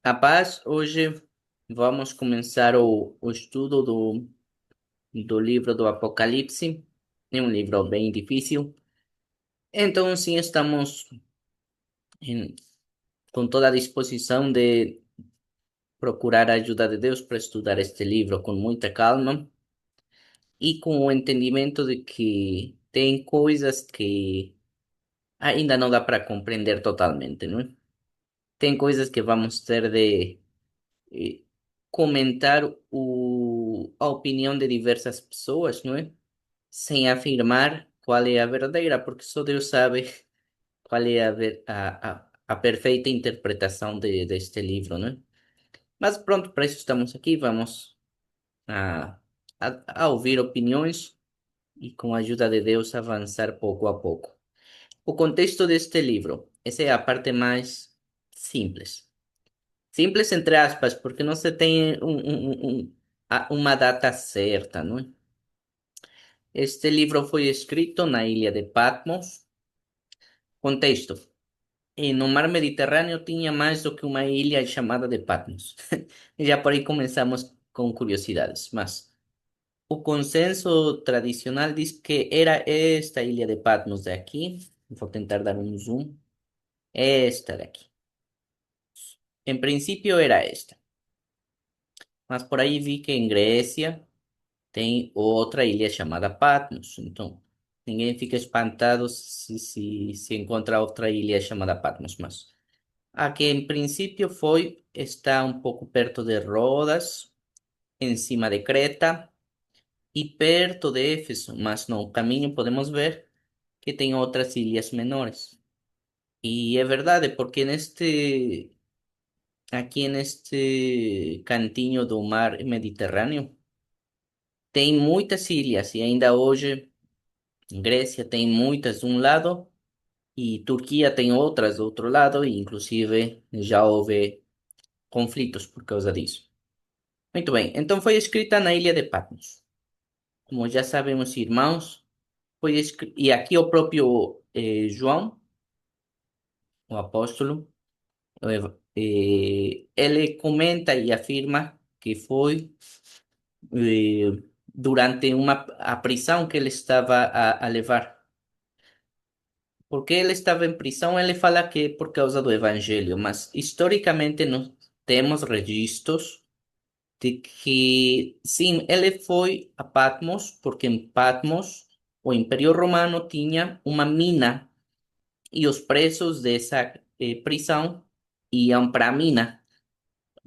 A paz, hoje vamos começar o estudo do livro do Apocalipse. É um livro bem difícil. Então, sim, estamos em- com toda a disposição de procurar a ajuda de Deus para estudar este livro com muita calma e com o entendimento de que tem coisas que ainda não dá para compreender totalmente, não é? Tem coisas que vamos ter de eh, comentar a opinião de diversas pessoas, não é? Sem afirmar qual é a verdadeira, porque só Deus sabe qual é a perfeita interpretação deste livro, né? Mas pronto, para isso estamos aqui, vamos a, a ouvir opiniões e com a ajuda de Deus avançar pouco a pouco. O contexto deste livro, essa é a parte mais simples. Simples entre aspas, porque não se tem uma data certa, não é? Este livro foi escrito na ilha de Patmos. Contexto. E no mar Mediterrâneo tinha mais do que uma ilha chamada de Patmos. Já por aí começamos com curiosidades, mas o consenso tradicional diz que era esta ilha de Patmos de aqui. Vou tentar dar um zoom. Esta de aqui. En principio era esta, mas por aí vi que em Grécia tem outra ilha chamada Patmos. Então, ninguém fica espantado se encontra outra ilha chamada Patmos, mas a que en principio foi, está un pouco perto de Rodas, encima de Creta e perto de Éfeso, mas no caminho podemos ver que tem outras ilhas menores. E é verdade, porque aqui neste cantinho do mar Mediterrâneo, tem muitas ilhas e ainda hoje Grécia tem muitas de um lado e Turquia tem outras do outro lado, e inclusive já houve conflitos por causa disso. Muito bem, então foi escrita na ilha de Patmos. Como já sabemos, irmãos, e aqui o próprio João, o apóstolo, ele comenta e afirma que foi durante a prisão que ele estava a levar. Porque ele estava em prisão, ele fala que é por causa do evangelho, mas historicamente nós temos registros de que sim, ele foi a Patmos, porque em Patmos o Império Romano tinha uma mina e os presos dessa prisão iam para a mina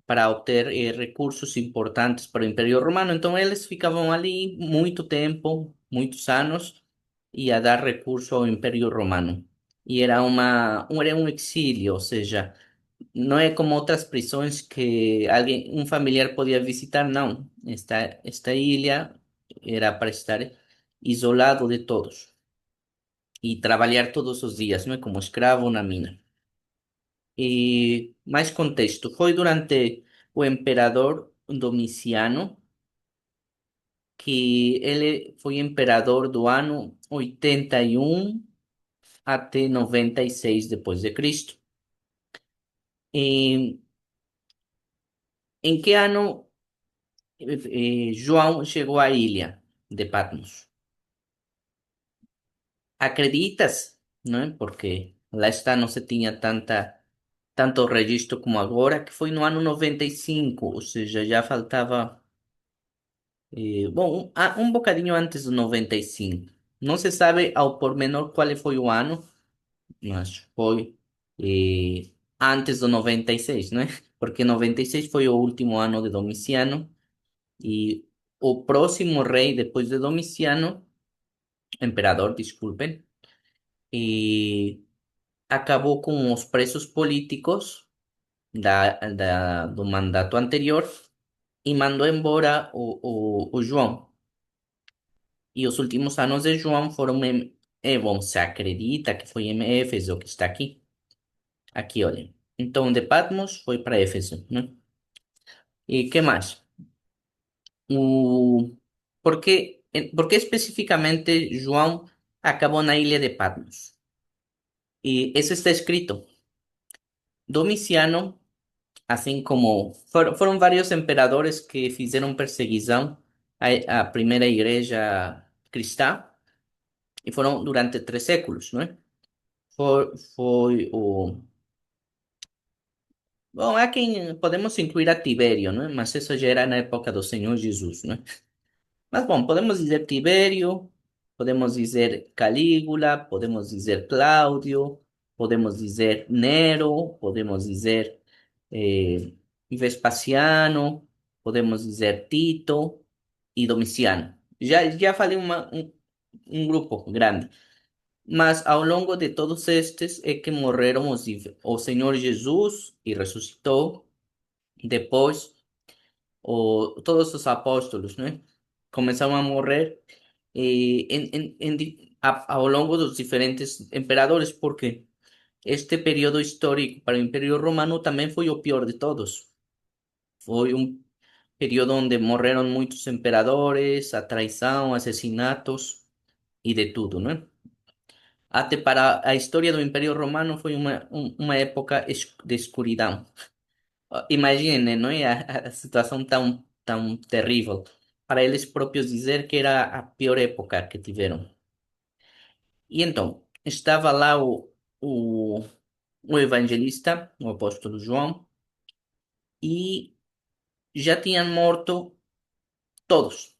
para obter recursos importantes para o Império Romano. Então eles ficavam ali muito tempo, muitos anos, e a dar recurso ao Império Romano. E era um exílio, ou seja, não é como outras prisões que um familiar podia visitar, não. Esta ilha era para estar isolado de todos e trabalhar todos os dias, não é como escravo na mina. E mais contexto, foi durante o imperador Domiciano, que ele foi imperador do ano 81 até 96 depois de Cristo. E, em que ano João chegou à ilha de Patmos? Acreditas? Não é? Porque lá está, não se tinha tanto registro como agora, que foi no ano 95, ou seja, já faltava, bom, um bocadinho antes do 95. Não se sabe ao pormenor qual foi o ano, mas foi antes do 96, né? Porque 96 foi o último ano de Domiciano e o próximo rei depois de Domiciano, imperador, desculpen, e acabou com os presos políticos do mandato anterior e mandou embora o João. E os últimos anos de João foram bom, se acredita que foi em Éfeso, que está aqui. Aqui, olhem. Então, de Patmos foi para Éfeso, né? E que mais? O... por que especificamente João acabou na ilha de Patmos? E isso está escrito. Domiciano Assim como foram vários imperadores que fizeram perseguição à primeira igreja cristã e foram durante 3 séculos, não é? Foi o. Bom, há quem podemos incluir a Tibério, não é? Mas isso já era na época do Senhor Jesus, não é? Mas bom, podemos dizer Tibério, podemos dizer Calígula, podemos dizer Cláudio, podemos dizer Nero, podemos dizer Vespasiano, podemos dizer Tito e Domiciano. Já falei um grupo grande. Mas ao longo de todos estes é que morreram o Senhor Jesus e ressuscitou. Depois, todos os apóstolos, né? Começaram a morrer ao longo dos diferentes imperadores, porque este período histórico para o Império Romano também foi o pior de todos. Foi um período onde morreram muitos imperadores, a traição, assassinatos e de tudo, né? Até para a história do Império Romano foi uma época de escuridão. Imagine, não é? A situação tão terrível. Para eles próprios dizer que era a pior época que tiveram. E então, estava lá o evangelista, o apóstolo João, e já tinham morto todos.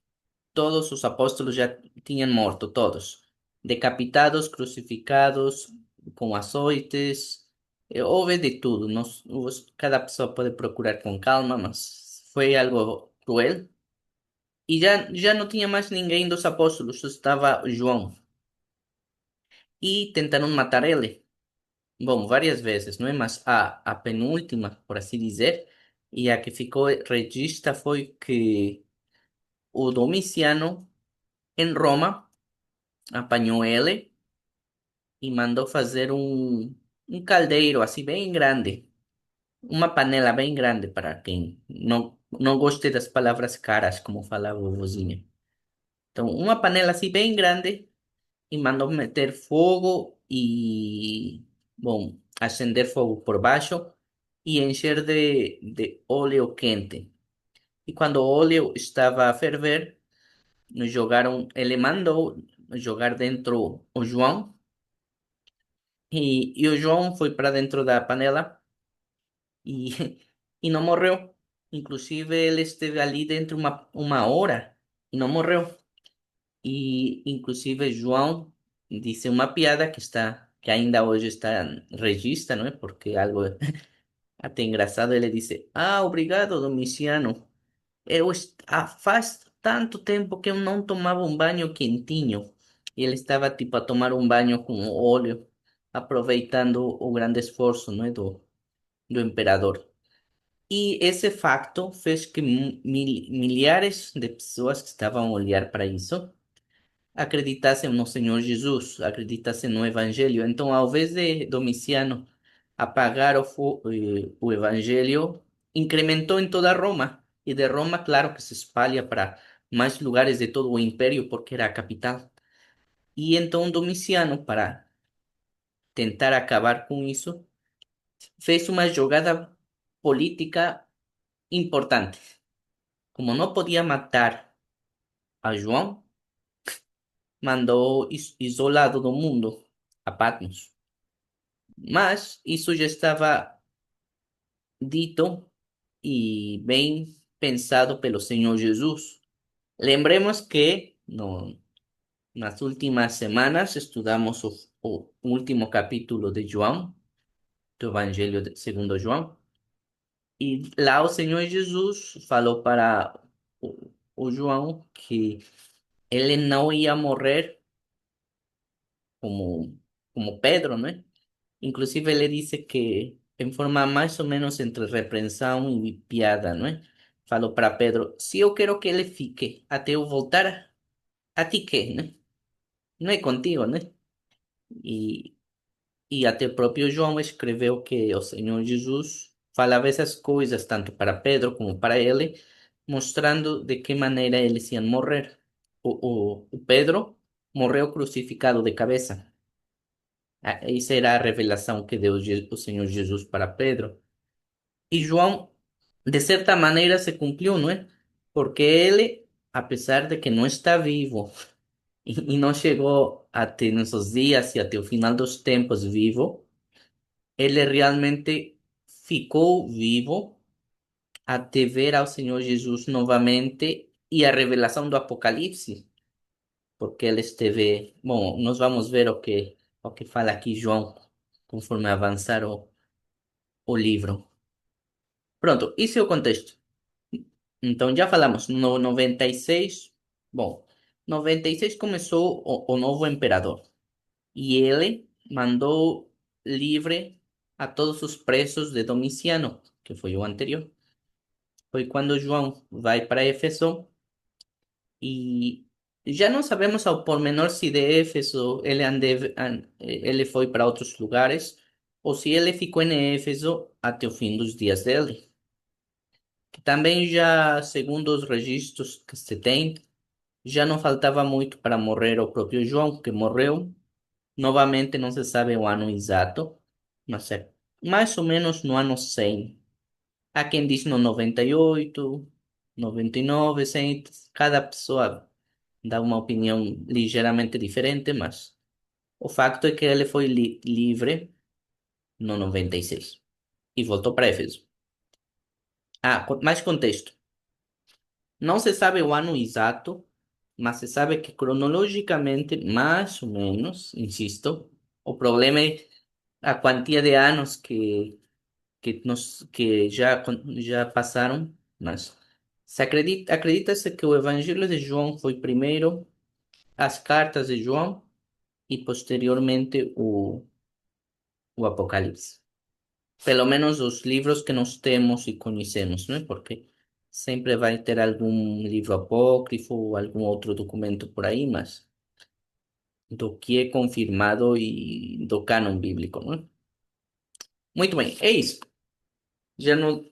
Todos os apóstolos já tinham morto, todos. Decapitados, crucificados, com açoites. Houve de tudo. Cada pessoa pode procurar com calma, mas foi algo cruel. E já não tinha mais ninguém dos apóstolos, só estava João. E tentaram matar ele. Bom, várias vezes, não é? Mas a penúltima, por assim dizer, e a que ficou regista foi que o Domiciano, em Roma, apanhou ele e mandou fazer um caldeiro assim bem grande, uma panela bem grande para quem não goste das palavras caras, como falava o vozinho. Então, uma panela assim bem grande e mandou meter fogo e, bom, acender fogo por baixo e encher de óleo quente. E quando o óleo estava a ferver, nos jogaram, ele mandou jogar dentro o João. E o João foi para dentro da panela e, e não morreu. Inclusive, ele esteve ali dentro uma hora e não morreu. E, inclusive, João disse uma piada que ainda hoje está registra, não é? Porque é algo até engraçado. Ele disse: Ah, obrigado, Domiciano. Faz tanto tempo que eu não tomava um banho quentinho. E ele estava tipo a tomar um banho com óleo, aproveitando o grande esforço, não é, do imperador. E esse facto fez que milhares de pessoas que estavam a olhar para isso acreditassem no Senhor Jesus, acreditassem no Evangelho. Então, ao invés de Domiciano apagar o Evangelho, incrementou em toda Roma. E de Roma, claro que se espalha para mais lugares de todo o Império, porque era a capital. E então Domiciano, para tentar acabar com isso, fez uma jogada política importante. Como não podia matar a João, mandou isolado do mundo a Patmos. Mas isso já estava dito e bem pensado pelo Senhor Jesus. Lembremos que nas últimas semanas estudamos o último capítulo de João, do Evangelho segundo João, e lá o Senhor Jesus falou para o João que ele não ia morrer como, como Pedro, né? Inclusive ele disse que em forma mais ou menos entre repreensão e piada, não é? Falou para Pedro, se eu quero que ele fique até eu voltar, a ti quê, né? Não é contigo, né? E, e até o próprio João escreveu que o Senhor Jesus falava essas coisas tanto para Pedro como para ele, mostrando de que maneira eles iam morrer. O Pedro morreu crucificado de cabeça. Essa era a revelação que deu o Senhor Jesus para Pedro. E João, de certa maneira, se cumpriu, não é? Porque ele, apesar de que não está vivo e não chegou até nossos dias e até o final dos tempos vivo, ele realmente ficou vivo até ver ao Senhor Jesus novamente e a revelação do Apocalipse, porque ele esteve. Bom, nós vamos ver o que fala aqui João, conforme avançar o livro. Pronto, esse é o contexto. Então, já falamos, no 96, bom, 96 começou o novo imperador e ele mandou livre a todos os presos de Domiciano, que foi o anterior. Foi quando João vai para Éfeso e já não sabemos ao pormenor se de Éfeso ele foi para outros lugares ou se ele ficou em Éfeso até o fim dos dias dele. Que também já, segundo os registros que se tem, já não faltava muito para morrer o próprio João, que morreu. Novamente não se sabe o ano exato, mas é mais ou menos no ano 100. Há quem diz no 98, 99, 100. Cada pessoa dá uma opinião ligeiramente diferente, mas o facto é que ele foi livre no 96 e voltou para Éfeso. Ah, mais contexto. Não se sabe o ano exato, mas se sabe que cronologicamente, mais ou menos, insisto, o problema é a quantia de anos que já passaram, mas acredita-se que o Evangelho de João foi primeiro as cartas de João e posteriormente o Apocalipse. Pelo menos os livros que nós temos e conhecemos, não é? Porque sempre vai ter algum livro apócrifo ou algum outro documento por aí, mas do que é confirmado e do cânon bíblico, não é? Muito bem, é isso. Já não,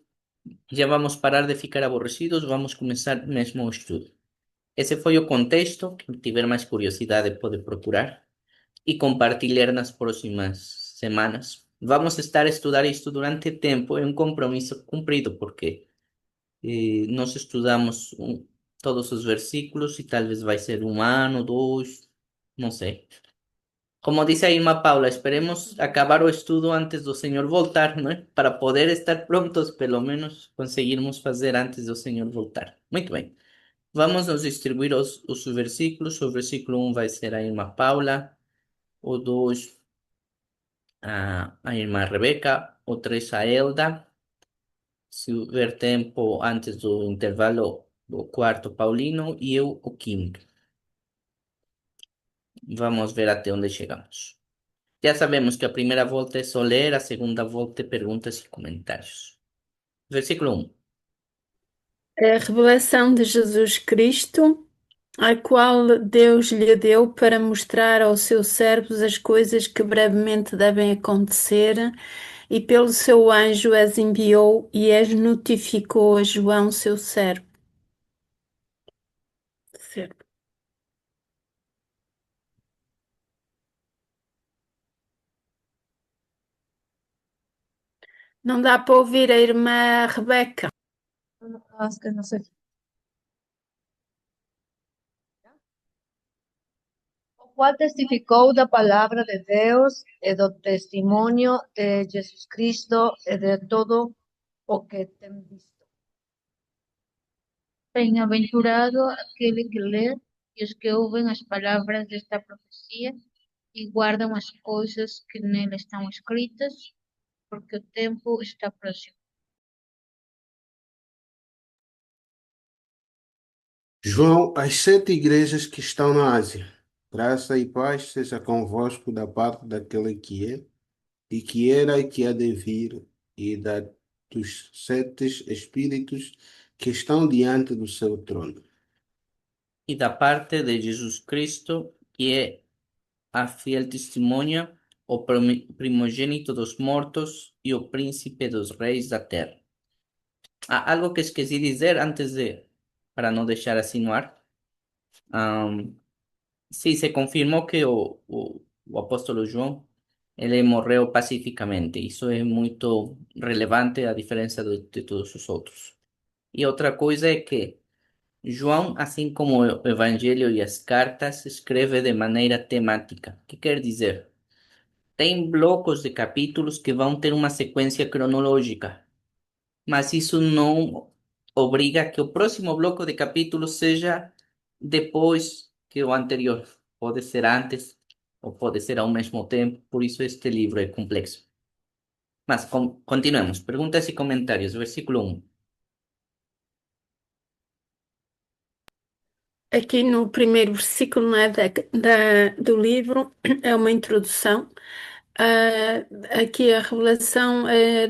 já vamos parar de ficar aborrecidos, vamos começar mesmo o estudo. Esse foi o contexto. Quem tiver mais curiosidade pode procurar e compartilhar nas próximas semanas. Vamos estar a estudar isto durante tempo, é um compromisso cumprido, porque nós estudamos todos os versículos e talvez vai ser um ano, dois, não sei. Como dice a Irma Paula, esperemos acabar o estudo antes do Senhor voltar, não é? Para poder estar prontos, pelo menos conseguirmos fazer antes do Senhor voltar. Muito bem. Vamos nos distribuir os versículos. O versículo um vai ser a Irma Paula, o 2 a Irma Rebeca, o 3 a Elda. Se houver tempo antes do intervalo, o quarto Paulino e eu o quinto. Vamos ver até onde chegamos. Já sabemos que a primeira volta é só ler, a segunda volta é perguntas e comentários. Versículo um. A revelação de Jesus Cristo, a qual Deus lhe deu para mostrar aos seus servos as coisas que brevemente devem acontecer, e pelo seu anjo as enviou e as notificou a João, seu servo. Certo. Não dá para ouvir a irmã Rebeca. Es que no sé. O cual testificou da palavra de Deus e do testemunho de Jesus Cristo e de todo o que tem visto. Bem-aventurado aquele que lê e os que ouvem as palavras desta profecia e guardam as coisas que nele estão escritas, porque o tempo está próximo. João, às sete igrejas que estão na Ásia, graça e paz seja convosco da parte daquele que é, e que era e que há de vir, e dos sete espíritos que estão diante do seu trono. E da parte de Jesus Cristo, que é a fiel testemunha, o primogênito dos mortos e o príncipe dos reis da terra. Algo que esqueci de dizer antes de, para não deixar assim no ar. Sim, se confirmou que o apóstolo João Ele morreu pacificamente. Isso é muito relevante, a diferença de todos os outros. E outra coisa é que João, assim como o Evangelho e as cartas, escreve de maneira temática. O que quer dizer? Tem blocos de capítulos que vão ter uma sequência cronológica, mas isso não obriga que o próximo bloco de capítulos seja depois que o anterior. Pode ser antes ou pode ser ao mesmo tempo, por isso este livro é complexo. Mas continuemos. Perguntas e comentários. Versículo 1. Aqui no primeiro versículo, né, do livro, é uma introdução. Ah, aqui a revelação é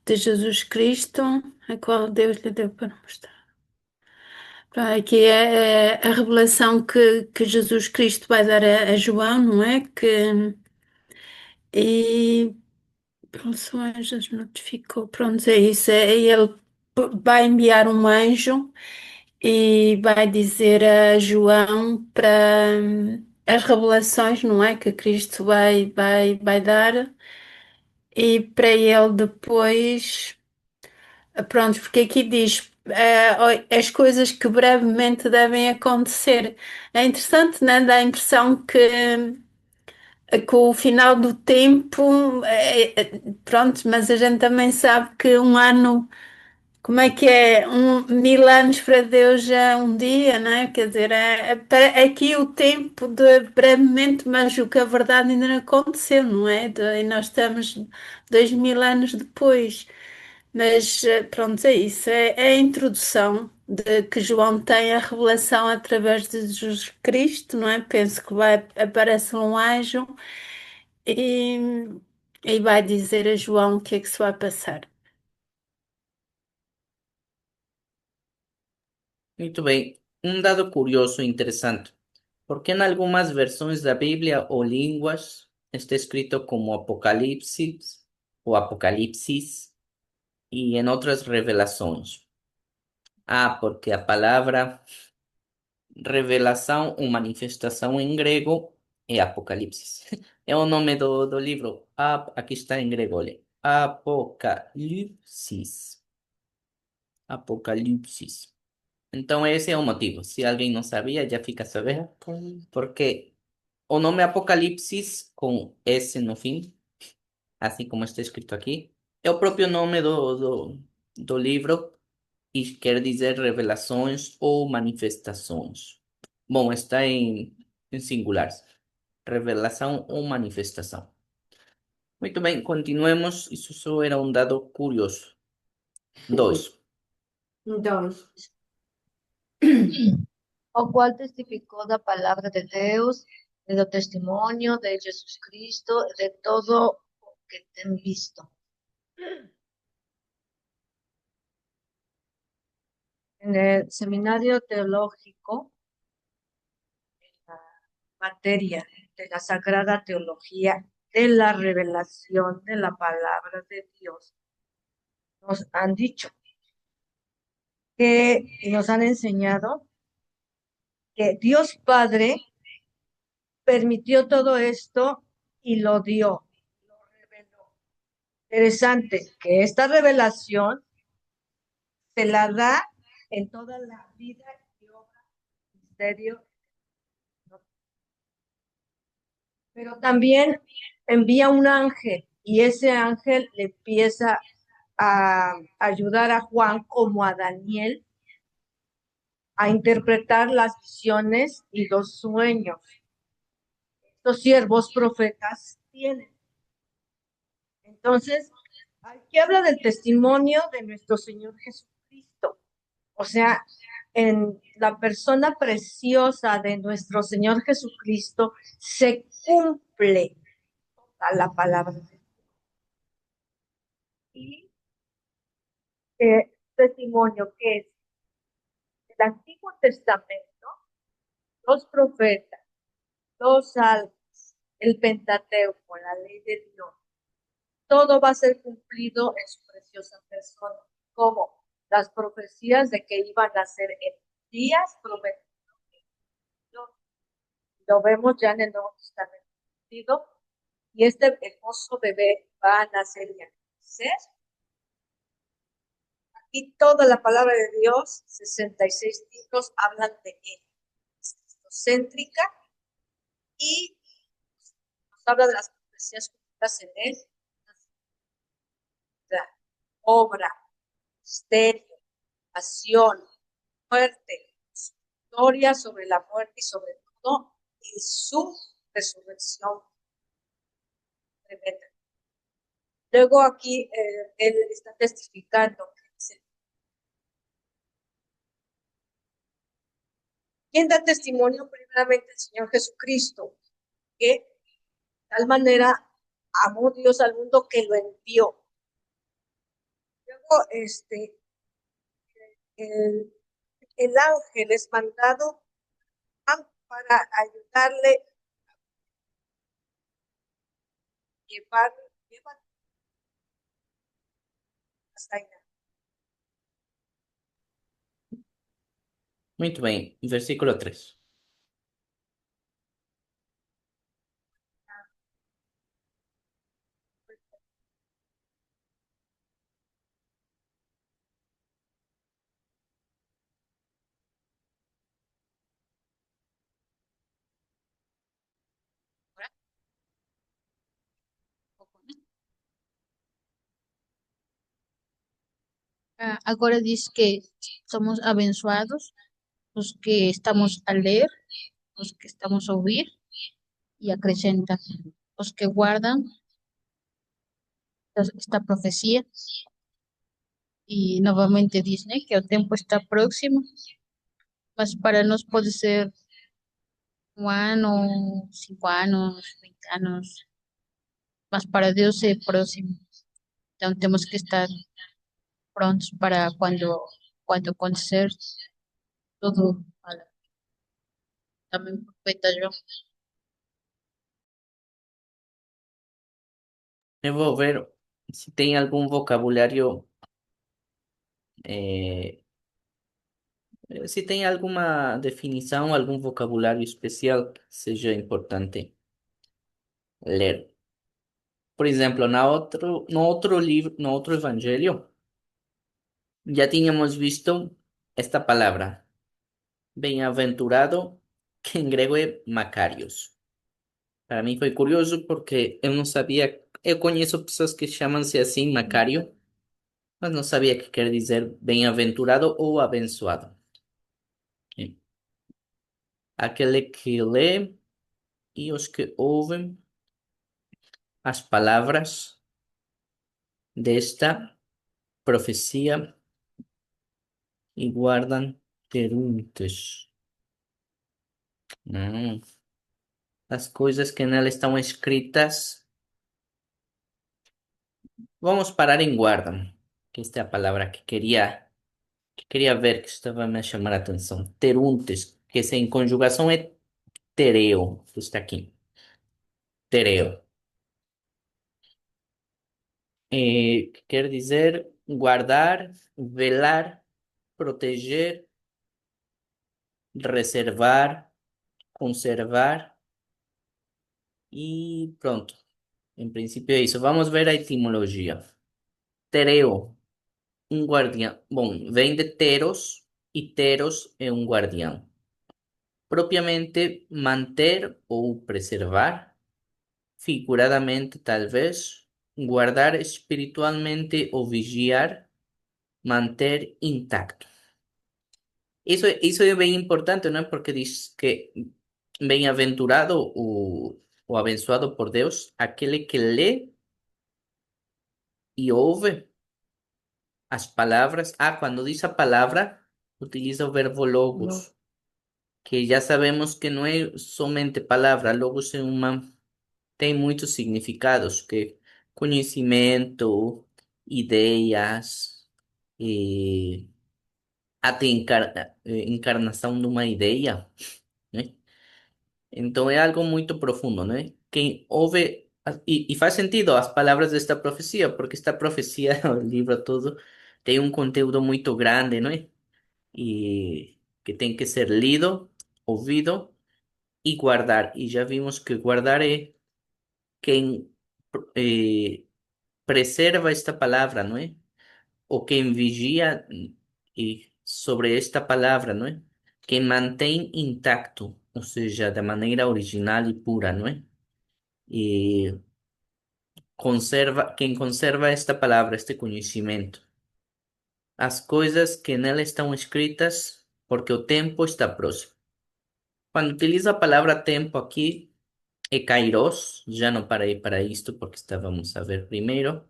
de Jesus Cristo, a qual Deus lhe deu para mostrar. Aqui é a revelação que Jesus Cristo vai dar a João, não é? E pronto, o anjo os notificou. Pronto, é isso. Ele vai enviar um anjo e vai dizer a João para as revelações, não é? Que Cristo vai dar e para ele depois. Pronto, porque aqui diz as coisas que brevemente devem acontecer. É interessante, né? Dá a impressão que com o final do tempo, pronto, mas a gente também sabe que um ano, como é que é? 1000 anos para Deus é um dia, né? Quer dizer, aqui o tempo de brevemente, mas o que a verdade ainda não aconteceu, não é? E nós estamos 2000 anos depois. Mas pronto, é isso. É a introdução de que João tem a revelação através de Jesus Cristo, não é? Penso que aparece um anjo e, e vai dizer a João o que é que se vai passar. Muito bem. Um dado curioso e interessante. Porque em algumas versões da Bíblia ou línguas está escrito como Apocalipse ou Apocalipsis e em outras revelações. Ah, porque a palavra revelação ou manifestação em grego é Apocalipse. É o nome do livro. Aqui está em grego, olha. Apocalipsis. Apocalipsis. Então esse é o motivo. Se alguém não sabia, já fica a saber. Porque o nome Apocalipsis, com S no fim, assim como está escrito aqui, é o próprio nome do livro e quer dizer revelações ou manifestações. Bom, está em singular. Revelação ou manifestação. Muito bem, continuemos. Isso só era um dado curioso. 2. Dos. O cual testificó da palabra de Deus, e do testimonio de Jesus Cristo, de todo o que ten visto. En el seminario teológico, la materia de la Sagrada Teología, de la revelación de la palabra de Dios, nos han dicho y nos han enseñado que Dios Padre permitió todo esto y lo dio, lo reveló. Interesante que esta revelación se la da en toda la vida y obra, misterio, pero también envía un ángel y ese ángel le empieza a ayudar a Juan como a Daniel a interpretar las visiones y los sueños. Estos siervos profetas tienen. Entonces, aquí habla del testimonio de nuestro Señor Jesucristo. O sea, en la persona preciosa de nuestro Señor Jesucristo se cumple toda la palabra de Dios. Y testimonio que es el Antiguo Testamento, los profetas, los salmos, el Pentateuco, la ley de Dios, todo va a ser cumplido en su preciosa persona, como las profecías de que iban a ser en días prometidos. Lo vemos ya en el Nuevo Testamento. y este hermoso bebé va a nacer y a crecer. Y toda la palabra de Dios, 66 libros, hablan de él. Es cristocéntrica y nos habla de las profecías cumplidas en él, la obra, misterio, pasión, muerte, su historia sobre la muerte y sobre todo, y su resurrección tremenda. Luego aquí él está testificando que dice, ¿quién da testimonio? Primeramente el Señor Jesucristo, que de tal manera amó Dios al mundo que lo envió. Luego, el, el ángel es mandado para ayudarle a llevar hasta allá. Muito bem, versículo 3. Agora diz que somos abençoados os que estamos a ler, os que estamos a ouvir, e acrescenta os que guardam esta profecía. E novamente diz, né, que o tempo está próximo, mas para nós pode ser um ano, 5 anos, 20 anos, mas para Deus é próximo. Então temos que estar prontos para quando acontecer tudo. Olha, também o profeta João. Eu vou ver se tem algum vocabulário, eh, se tem alguma definição, algum vocabulário especial que seja importante ler. Por exemplo, no outro livro, no outro evangelho, já tínhamos visto esta palavra, bem-aventurado, que em grego é Macarios. Para mim foi curioso porque eu não sabia, eu conheço pessoas que chamam-se assim, Macário, mas não sabia que quer dizer bem-aventurado ou abençoado. Sim. Aquele que lê e os que ouvem as palavras desta profecia e guardam perguntas. As coisas que nela estão escritas. Vamos parar em guardam, que esta é a palavra que queria ver, que estava a me chamar a atenção. Teruntes, que em conjugação é tereo, que está aqui. Tereo. Que quer dizer guardar, velar, proteger, reservar, conservar e pronto. Em princípio é isso. Vamos ver a etimologia. Tereo, um guardião. Bom, vem de teros e teros é um guardião. Propriamente manter ou preservar, figuradamente talvez, guardar espiritualmente ou vigiar, manter intacto. Isso é bem importante, não é? Porque diz que bem-aventurado o abençoado por Deus, aquele que lê e ouve as palavras. Ah, quando diz a palavra, utiliza o verbo logos, que já sabemos que não é somente palavra, logos tem muitos significados, que conhecimento, ideias, e até encarnação de uma ideia, né? Então é algo muito profundo, né? Quem ouve, e faz sentido as palavras desta profecia, porque esta profecia, o livro todo, tem um conteúdo muito grande, não é? E que tem que ser lido, ouvido e guardar. E já vimos que guardar é quem eh, preserva esta palavra, não é? O quem vigia sobre esta palavra, não é? Quem mantém intacto, ou seja, da maneira original e pura, não é? E quem conserva esta palavra, este conhecimento, as coisas que nela estão escritas, porque o tempo está próximo. Quando utiliza a palavra tempo aqui, é kairos, já não parei para isto porque estávamos a ver primeiro,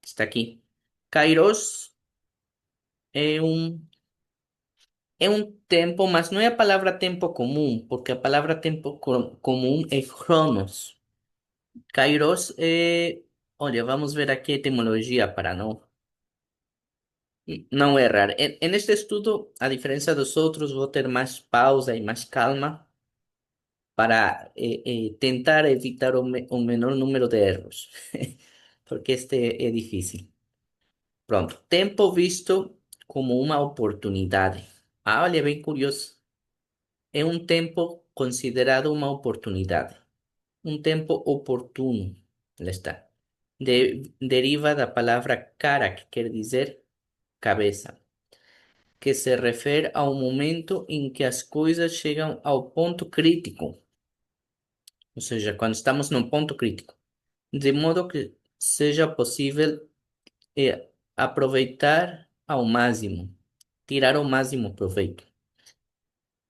está aqui. Kairos é é um tempo, mas não é a palavra tempo comum, porque a palavra tempo comum é chronos. Kairos é, olha, vamos ver aqui a etimologia para não errar. Neste estudo, a diferença dos outros, vou ter mais pausa e mais calma para tentar evitar o menor número de erros, porque este é difícil. Pronto, tempo visto como uma oportunidade. Ah, olha, bem curioso. É um tempo considerado uma oportunidade, um tempo oportuno. Lá está. Deriva da palavra cara, que quer dizer cabeça, que se refere ao momento em que as coisas chegam ao ponto crítico, ou seja, quando estamos num ponto crítico, de modo que seja possível aproveitar ao máximo, tirar o máximo proveito.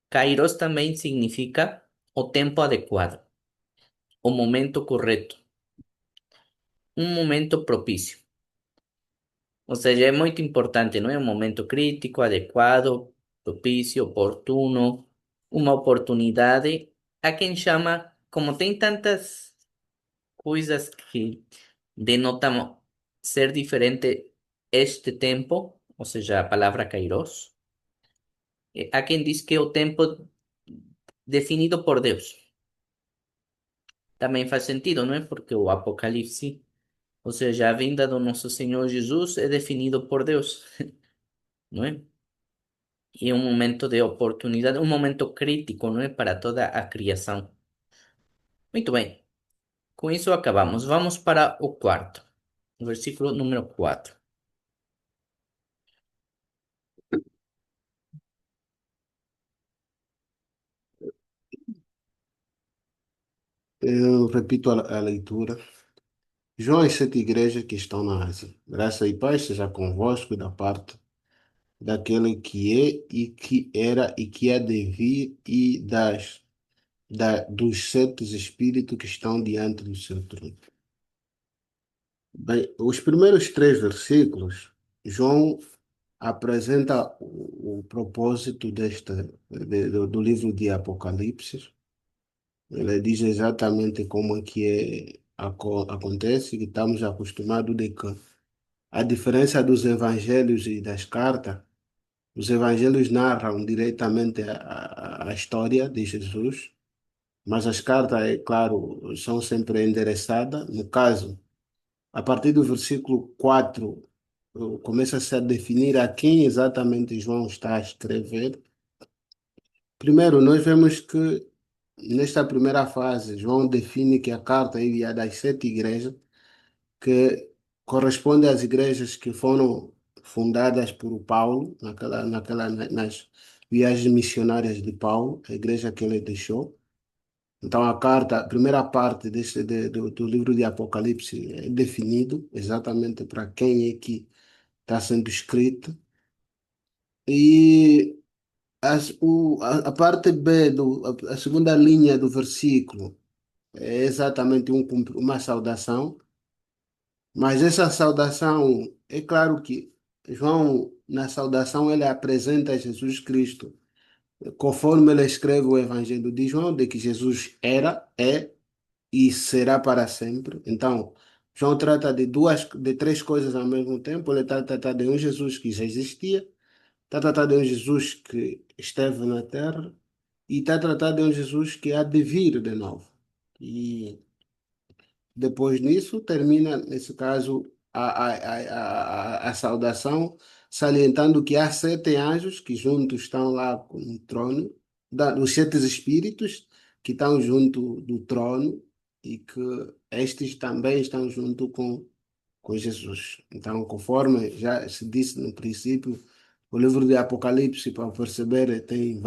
Kairos também significa o tempo adequado, o momento correto, um momento propício. Ou seja, é muito importante, não é? Um momento crítico, adequado, propício, oportuno, uma oportunidade. Há quem chama, como tem tantas coisas que denotam ser diferente este tempo, ou seja, a palavra kairos, há quem diz que é o tempo definido por Deus. Também faz sentido, não é? Porque o Apocalipse, ou seja, a vinda do nosso Senhor Jesus é definido por Deus, não é? E é um momento de oportunidade, um momento crítico, não é? Para toda a criação. Muito bem, com isso acabamos. Vamos para o quarto, o versículo número 4. Eu repito a leitura. João às sete igrejas que estão na Ásia. Graça e paz seja convosco da parte daquele que é e que era e que há de vir e dos sete espíritos que estão diante do seu trono. Bem, os primeiros três versículos, João apresenta o propósito do livro de Apocalipse. Ele diz exatamente como é que acontece, que estamos acostumados de que a diferença dos evangelhos e das cartas, os evangelhos narram diretamente a história de Jesus, mas as cartas, é claro, são sempre endereçadas. No caso, a partir do versículo 4 começa-se a definir a quem exatamente João está a escrever. Primeiro, nós vemos que nesta primeira fase, João define que a carta é enviada às sete igrejas, que corresponde às igrejas que foram fundadas por Paulo, nas viagens missionárias de Paulo, a igreja que ele deixou. Então, a carta, a primeira parte do livro de Apocalipse é definido exatamente para quem é que está sendo escrito. E a parte B, a segunda linha do versículo, é exatamente uma saudação, mas essa saudação, é claro que João, na saudação, ele apresenta Jesus Cristo, conforme ele escreve o Evangelho de João, de que Jesus era, é e será para sempre. Então, João trata de três coisas ao mesmo tempo. Ele está a tratar de um Jesus que já existia, está a tratar de um Jesus que esteve na terra e está a tratar de um Jesus que há de vir de novo. E depois nisso, termina, nesse caso, a saudação, salientando que há sete anjos que juntos estão lá com o trono, os sete espíritos que estão junto do trono, e que estes também estão junto com Jesus. Então, conforme já se disse no princípio, o livro de Apocalipse, para perceber, tem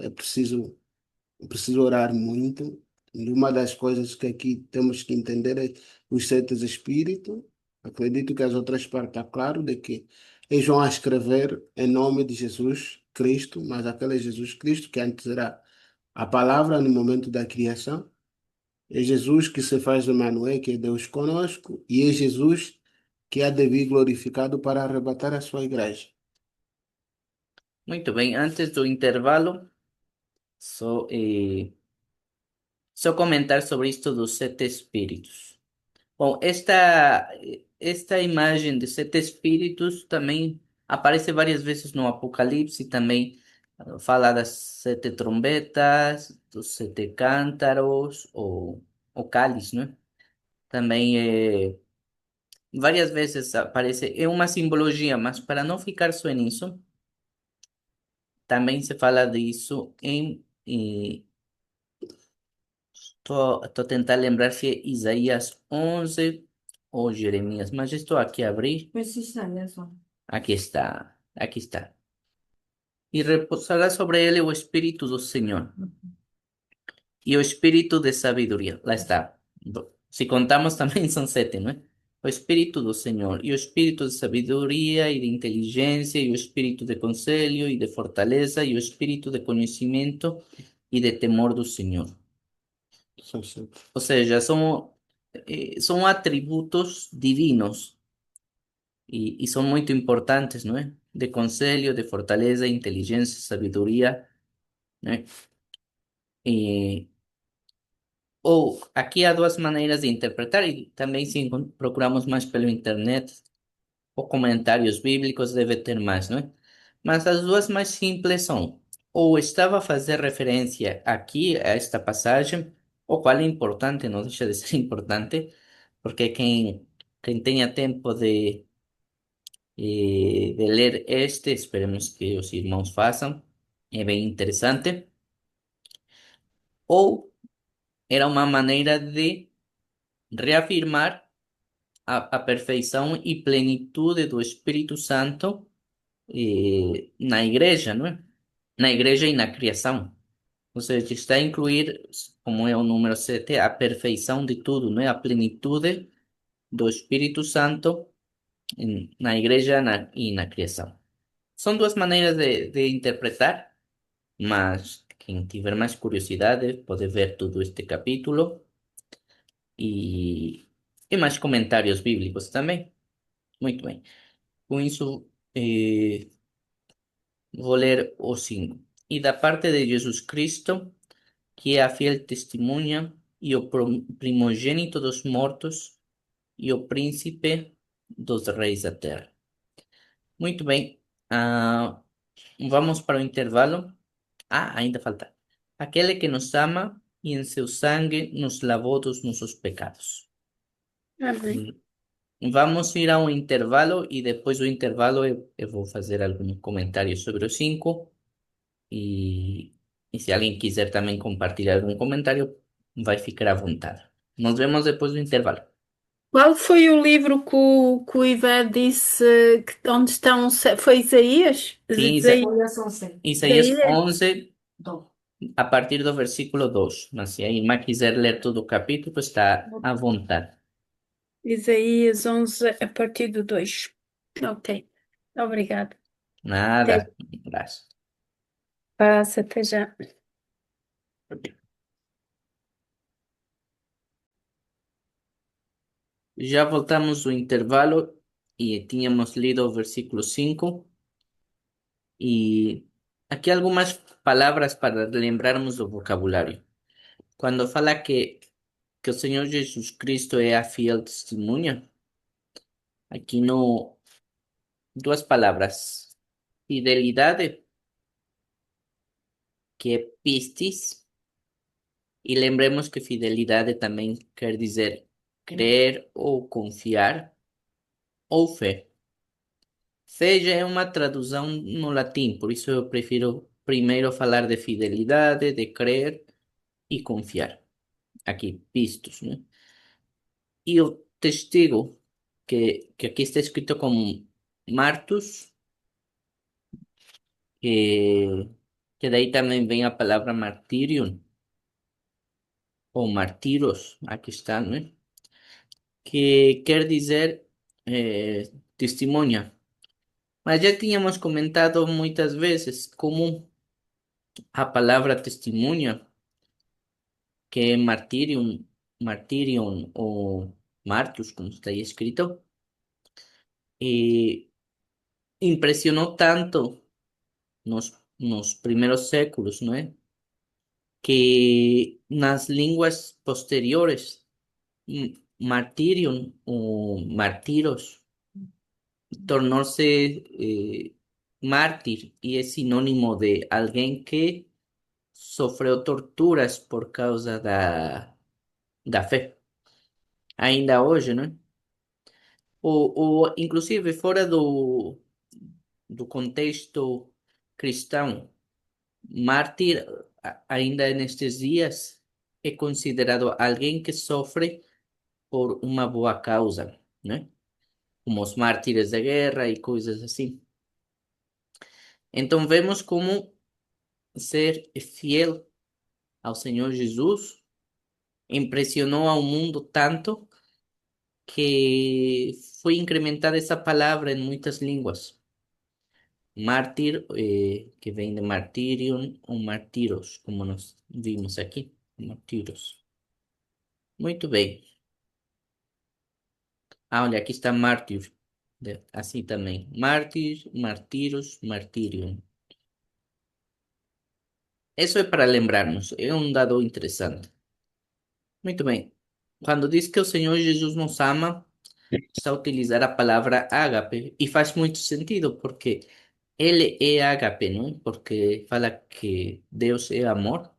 é preciso orar muito. E uma das coisas que aqui temos que entender é os sete espíritos. Acredito que as outras partes está claro de que eles vão escrever em nome de Jesus Cristo, mas aquele Jesus Cristo que antes era a palavra no momento da criação. É Jesus que se faz Emmanuel, que é Deus conosco, e é Jesus que há de vir glorificado para arrebatar a sua igreja. Muito bem, antes do intervalo, só comentar sobre isto dos sete espíritos. Bom, esta imagem de sete espíritos também aparece várias vezes no Apocalipse, também fala das sete trombetas, dos sete cântaros, ou cálice, né? Também várias vezes aparece, é uma simbologia, mas para não ficar só nisso, também se fala disso Tô tentar lembrar se é Isaías 11 ou Jeremias, mas estou aqui a abrir. Pues sí, sabes, ¿no? Aqui está, aqui está. E repousará sobre ele o Espírito do Senhor e o Espírito de sabedoria. Lá está. Se contamos também são sete, não é? O Espírito do Senhor e o Espírito de sabedoria e de inteligência e o Espírito de conselho e de fortaleza e o Espírito de conhecimento e de temor do Senhor. São sete. Ou seja, são atributos divinos e são muito importantes, não é? De conselho, de fortaleza, inteligência, sabedoria, né? E, ou aqui há duas maneiras de interpretar e também se procuramos mais pela internet ou comentários bíblicos deve ter mais, não é? Mas as duas mais simples são ou estava a fazer referência aqui a esta passagem, o qual é importante, não deixa de ser importante, porque quem tenha tempo de ler este, esperemos que os irmãos façam, é bem interessante, ou era uma maneira de reafirmar a perfeição e plenitude do Espírito Santo na igreja, não é? Na igreja e na criação. Ou seja, está a incluir, como é o número 7, a perfeição de tudo, não é? A plenitude do Espírito Santo na igreja e na criação. São duas maneiras de interpretar, mas quem tiver mais curiosidade pode ver todo este capítulo e, e mais comentários bíblicos também. Muito bem. Com isso, vou ler o 5. E da parte de Jesus Cristo, que é a fiel testemunha e o primogênito dos mortos e o príncipe dos reis da terra. Muito bem. Vamos para o intervalo. Ainda falta. Aquele que nos ama e em seu sangue nos lavou dos nossos pecados. Amém. Vamos ir a um intervalo e depois do intervalo eu vou fazer alguns comentários sobre o 5 e se alguém quiser também compartilhar algum comentário, vai ficar à vontade. Nos vemos depois do intervalo. Qual foi o livro que o Ivan disse onde estão? Foi Isaías? Sim, Isaías 11. Isaías Isaías. 11, a partir do versículo 2. Mas se a irmã quiser ler todo o capítulo, está à vontade. Isaías 11, a partir do 2. Ok. Obrigada. Nada. Um abraço. Passa, até já. Já voltamos do intervalo e tínhamos lido o versículo 5 e aqui algumas palavras para lembrarmos do vocabulário. Quando fala que o Senhor Jesus Cristo é a fiel testemunha, aqui no duas palavras, fidelidade, que é pistis, e lembremos que fidelidade também quer dizer crer ou confiar ou fé. Fé já é uma tradução no latim, por isso eu prefiro primeiro falar de fidelidade, de crer e confiar. aqui, pistos, né? E o testigo, que aqui está escrito como martus, que daí também vem a palavra martírio, ou martiros, aqui está, né? Que quer dizer testemunha. Mas já tínhamos comentado muitas vezes como a palavra testemunha, que é martirium ou martius, como está aí escrito, e impressionou tanto nos primeiros séculos, não é? Que nas línguas posteriores, martirium ou martiros tornou-se mártir e é sinônimo de alguém que sofreu torturas por causa da fé. Ainda hoje, né? Inclusive fora do contexto cristão, mártir, ainda nestes dias, é considerado alguém que sofre por uma boa causa, né? Como os mártires da guerra e coisas assim. Então vemos como ser fiel ao Senhor Jesus impressionou ao mundo tanto que foi incrementada essa palavra em muitas línguas. Mártir, que vem de martirium ou martiros, como nós vimos aqui, martiros. Muito bem. Ah, olha, aqui está mártir, assim também. Mártir, martiros, martirium. Isso é para lembrarmos, é um dado interessante. Muito bem. Quando diz que o Senhor Jesus nos ama, está a utilizar a palavra ágape e faz muito sentido, porque ele é ágape, não? Porque fala que Deus é amor,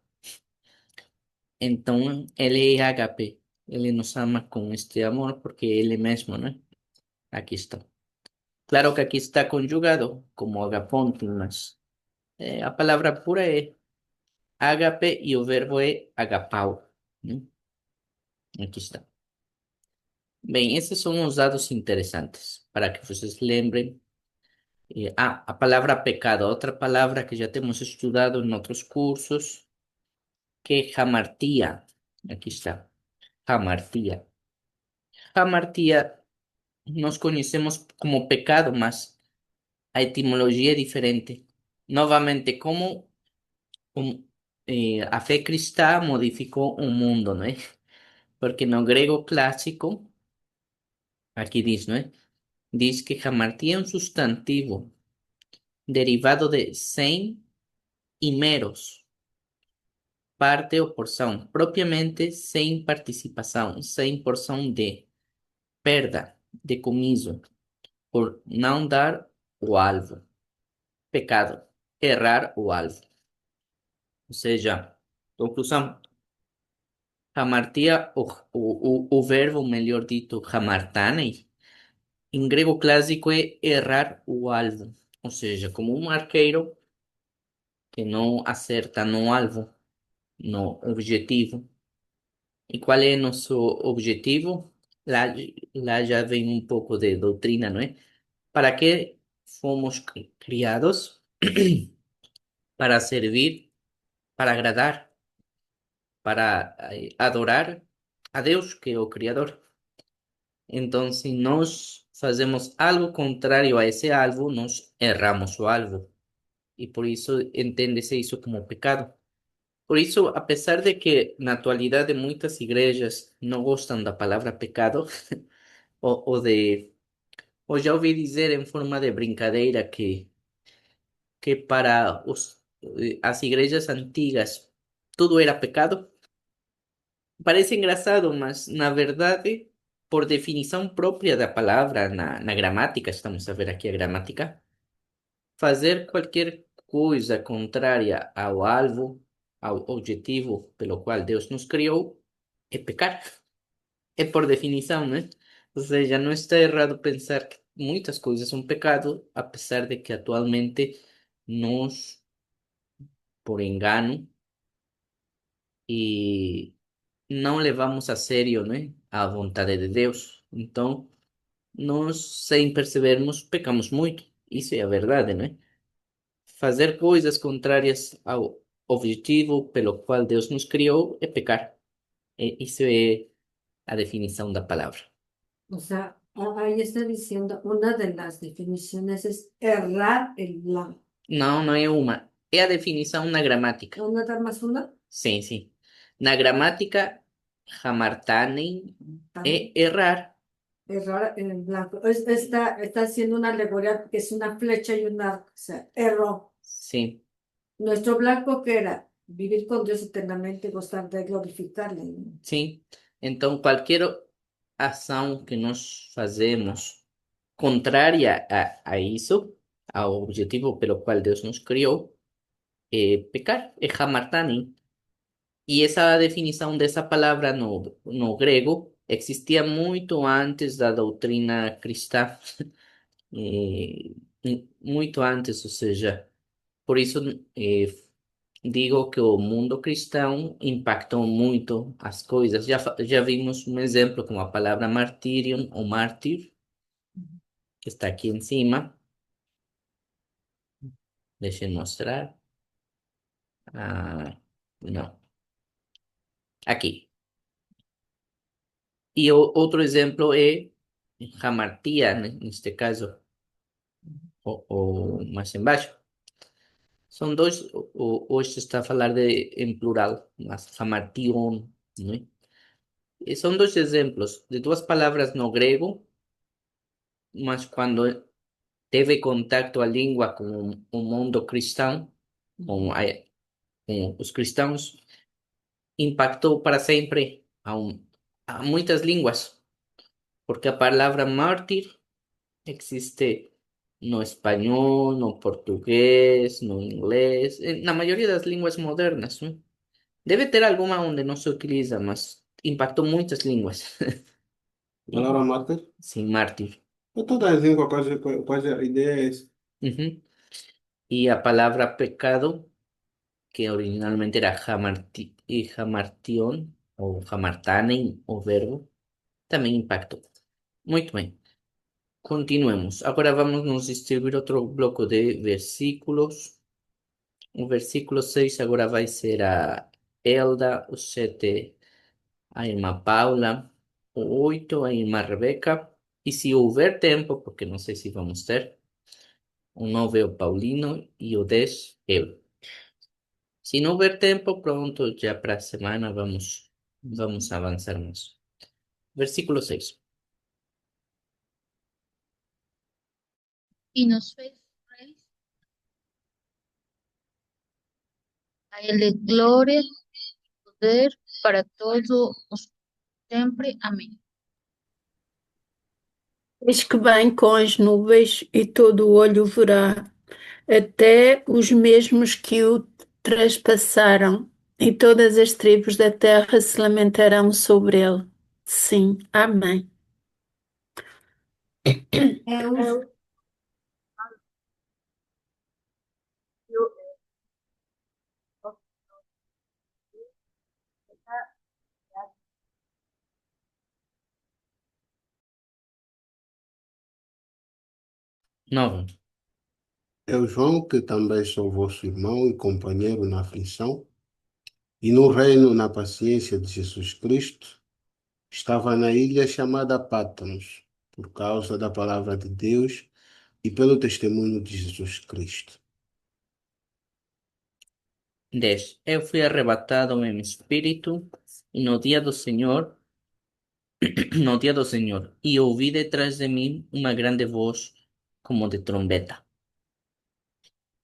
então ele é ágape. Ele nos ama com este amor porque ele mesmo, né? Aqui está. Claro que aqui está conjugado como agaponte, mas a palavra pura é ágape e o verbo é agapau, né? Aqui está. Bem, esses são os dados interessantes para que vocês lembrem. A palavra pecado, outra palavra que já temos estudado em outros cursos, que é hamartia. Aqui está, hamartia. Hamartia nós conhecemos como pecado, mas a etimologia é diferente. Novamente, como a fé cristã modificou o mundo, não é? Porque no grego clássico, aqui diz, não é? Diz que hamartia é um substantivo derivado de sem e meros, parte ou porção, propriamente sem participação, sem porção de perda, decomiso, por não dar o alvo. Pecado, errar o alvo. Ou seja, conclusão, hamartia, o verbo, melhor dito, hamartane, em grego clássico é errar o alvo. Ou seja, como um arqueiro que não acerta no alvo, no objetivo. E qual é nosso objetivo? Lá já vem um pouco de doutrina, não é? ¿Para que fomos criados? Para servir, para agradar, para adorar a Deus, que é o Criador. Então, se nós fazemos algo contrário a esse alvo, nós erramos o alvo. E por isso entende-se isso como pecado. Por isso, apesar de que na atualidade muitas igrejas não gostam da palavra pecado, ou de, ou já ouvi dizer em forma de brincadeira que para as igrejas antigas tudo era pecado. Parece engraçado, mas na verdade, por definição própria da palavra, na gramática, estamos a ver aqui a gramática, fazer qualquer coisa contrária ao alvo, ao objetivo pelo qual Deus nos criou, é pecar. É por definição, né? Ou seja, não está errado pensar que muitas coisas são pecado, apesar de que atualmente nós, por engano e não levamos a sério, né, a vontade de Deus. Então, nós, sem percebermos, pecamos muito. Isso é a verdade, né? Fazer coisas contrárias ao objetivo pelo qual Deus nos criou é pecar. Isso é a definição da palavra. O sea, ahí está diciendo, una de las definiciones es errar el blanco. Não, não é uma. É a definição na gramática. ¿No dar más una? Sim, sim. Na gramática, hamartanen é errar. Errar en el blanco. Está haciendo una alegoría porque es una flecha y un arco. O sea, erró. Sim. Nuestro blanco que era vivir con Dios eternamente, gozar de glorificarle. ¿No? Sim. Então, qualquer ação que nós fazemos contrária a isso, ao objetivo pelo qual Deus nos criou, é pecar, é hamartanen. E essa definição dessa palavra no grego existia muito antes da doutrina cristã, eh, muito antes, ou seja, por isso digo que o mundo cristão impactou muito as coisas. Já vimos um exemplo com a palavra martírio ou mártir, que está aqui em cima. Deixa eu mostrar. Ah, não. Aqui. E o outro exemplo é hamartia, né, neste caso, ou mais embaixo. São dois, hoje está a falar em plural, mas hamartion, né? E são dois exemplos de duas palavras no grego, mas quando teve contato a língua com o mundo cristão, com os cristãos, impactou para sempre a muitas línguas, porque a palavra mártir existe no espanhol, no português, no inglês, na maioria das línguas modernas, né? Deve ter alguma onde não se utiliza, mas impactou muitas línguas. Palavra mártir. Sim, mártir. É toda a língua, quase a ideia é essa. Uhum. E a palavra pecado, que originalmente era hamartion, ou hamartanen, o verbo, também impactou. Muito bem. Continuemos. Agora vamos nos distribuir outro bloco de versículos. O versículo 6 agora vai ser a Elda, o 7 a irmã Paula, o 8 a irmã Rebeca, e se houver tempo, porque não sei se vamos ter, o 9 é o Paulino e o 10 eu. Se não houver tempo, pronto, já para a semana vamos avançar mais. Versículo 6. Y nos fez reis. A Ele glória e poder para todo o sempre. Amém. Eis que vem com as nuvens e todo o olho o verá, até os mesmos que o traspassaram, e todas as tribos da terra se lamentarão sobre ele. Sim, amém. Eu, Nove. Eu, João, que também sou vosso irmão e companheiro na aflição e no reino na paciência de Jesus Cristo, estava na ilha chamada Patmos, por causa da palavra de Deus e pelo testemunho de Jesus Cristo. 10. Eu fui arrebatado em espírito e no dia do Senhor, no dia do Senhor, e ouvi detrás de mim uma grande voz como de trombeta.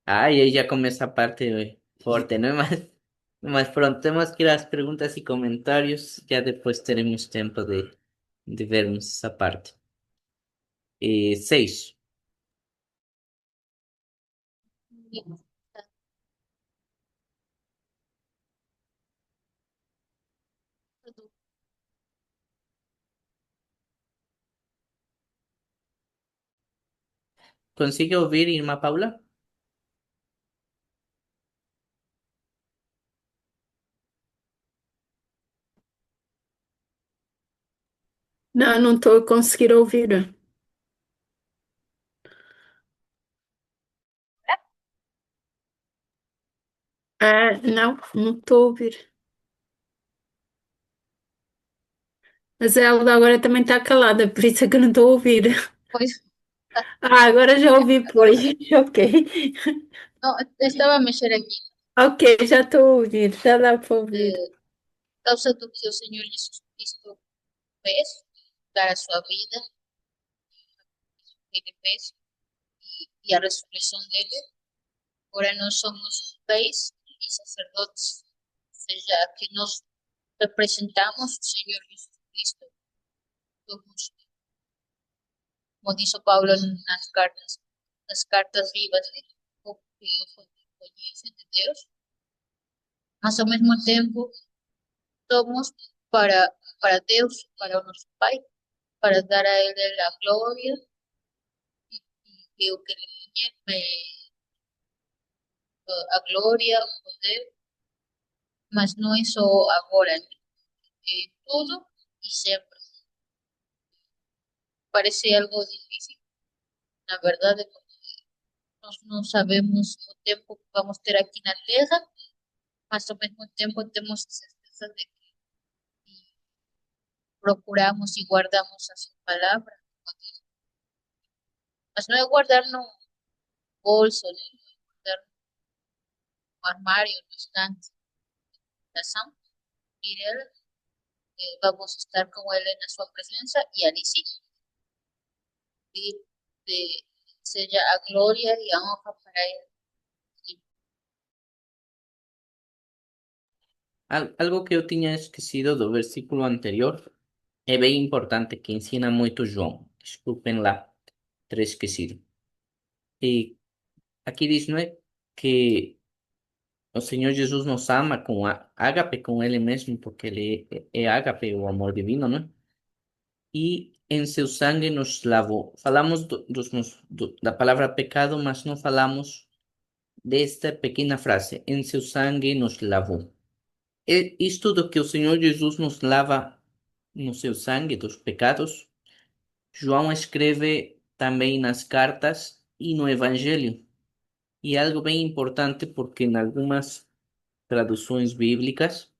Ay, ahí ya comienza a parte fuerte, ¿no? Más pronto tenemos que ir a las preguntas y comentarios. Ya después tenemos tiempo de vermos esa parte. 6. ¿Consigue oír, Irma Paula? Não estou a conseguir ouvir. Não estou a ouvir. Mas ela agora também está calada, por isso é que eu não estou a ouvir. Pois, Agora já ouvi, pois. Ok. não, estava a mexer aqui. Ok, já estou a ouvir, já dá para ouvir. Causa do que o Senhor Jesus Cristo fez, dar a sua vida, ele fez, e a ressurreição dele. Agora nós somos reis e sacerdotes, ou seja, que nós representamos o Senhor Jesus Cristo. Somos, como diz o Paulo nas cartas vivas, o que conhecem de Deus, mas ao mesmo tempo somos para Deus, para o nosso Pai, para dar a Ele a glória e o que lhe a glória, o poder, mas não é só agora, é tudo e sempre. Parece algo difícil, na verdade, porque nós não sabemos o tempo que vamos ter aqui na Terra, mas ao mesmo tempo temos certeza de que procuramos e guardamos a sua palavra. Mas não é guardar no bolso, nem guardar no armário, no estante, coração, ir ele, vamos estar com ele na sua presença e ali sim, pedir que seja a glória e a honra para ele. Algo que eu tinha esquecido do versículo anterior é bem importante, que ensina muito João. Desculpem lá ter esquecido. E aqui diz, não é, que o Senhor Jesus nos ama com ágape, com Ele mesmo, porque Ele é ágape, o amor divino, não? E em seu sangue nos lavou. Falamos da palavra pecado, mas não falamos desta pequena frase: em seu sangue nos lavou. Isto do que o Senhor Jesus nos lava no seu sangue dos pecados, João escreve também nas cartas e no Evangelho. E é algo bem importante porque em algumas traduções bíblicas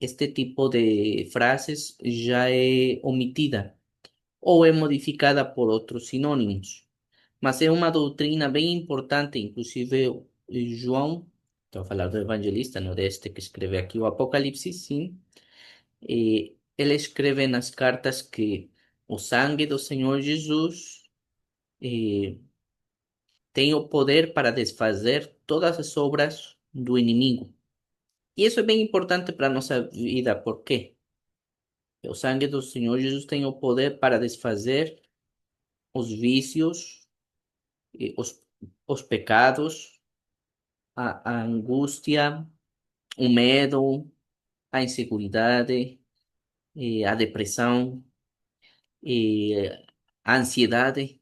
este tipo de frases já é omitida ou é modificada por outros sinônimos. Mas é uma doutrina bem importante, inclusive João, estou a falar do evangelista, não deste que escreve aqui o Apocalipse, sim, ele escreve nas cartas que o sangue do Senhor Jesus eh, tem o poder para desfazer todas as obras do inimigo. E isso é bem importante para a nossa vida, por quê? O sangue do Senhor Jesus tem o poder para desfazer os vícios, os pecados, a angústia, o medo, a inseguridade, a depressão, a ansiedade.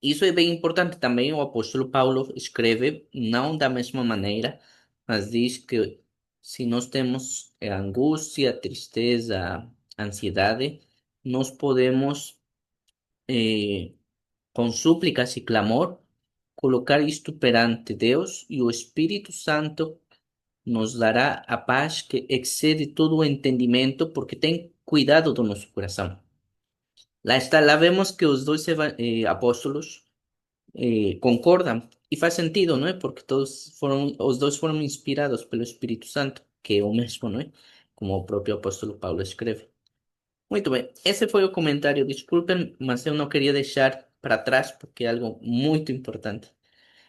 Isso é bem importante também. O apóstolo Paulo escreve, não da mesma maneira, mas diz que se nós temos angústia, tristeza, ansiedade, nós podemos, eh, com súplicas e clamor, colocar isto perante Deus e o Espírito Santo nos dará a paz que excede todo o entendimento, porque tem cuidado do nosso coração. Lá está, lá vemos que os dois apóstolos concordam e faz sentido, não é? Porque os dois foram inspirados pelo Espírito Santo, que é o mesmo, não é? Como o próprio apóstolo Paulo escreve. Muito bem, esse foi o comentário. Desculpem, mas eu não queria deixar para trás porque é algo muito importante.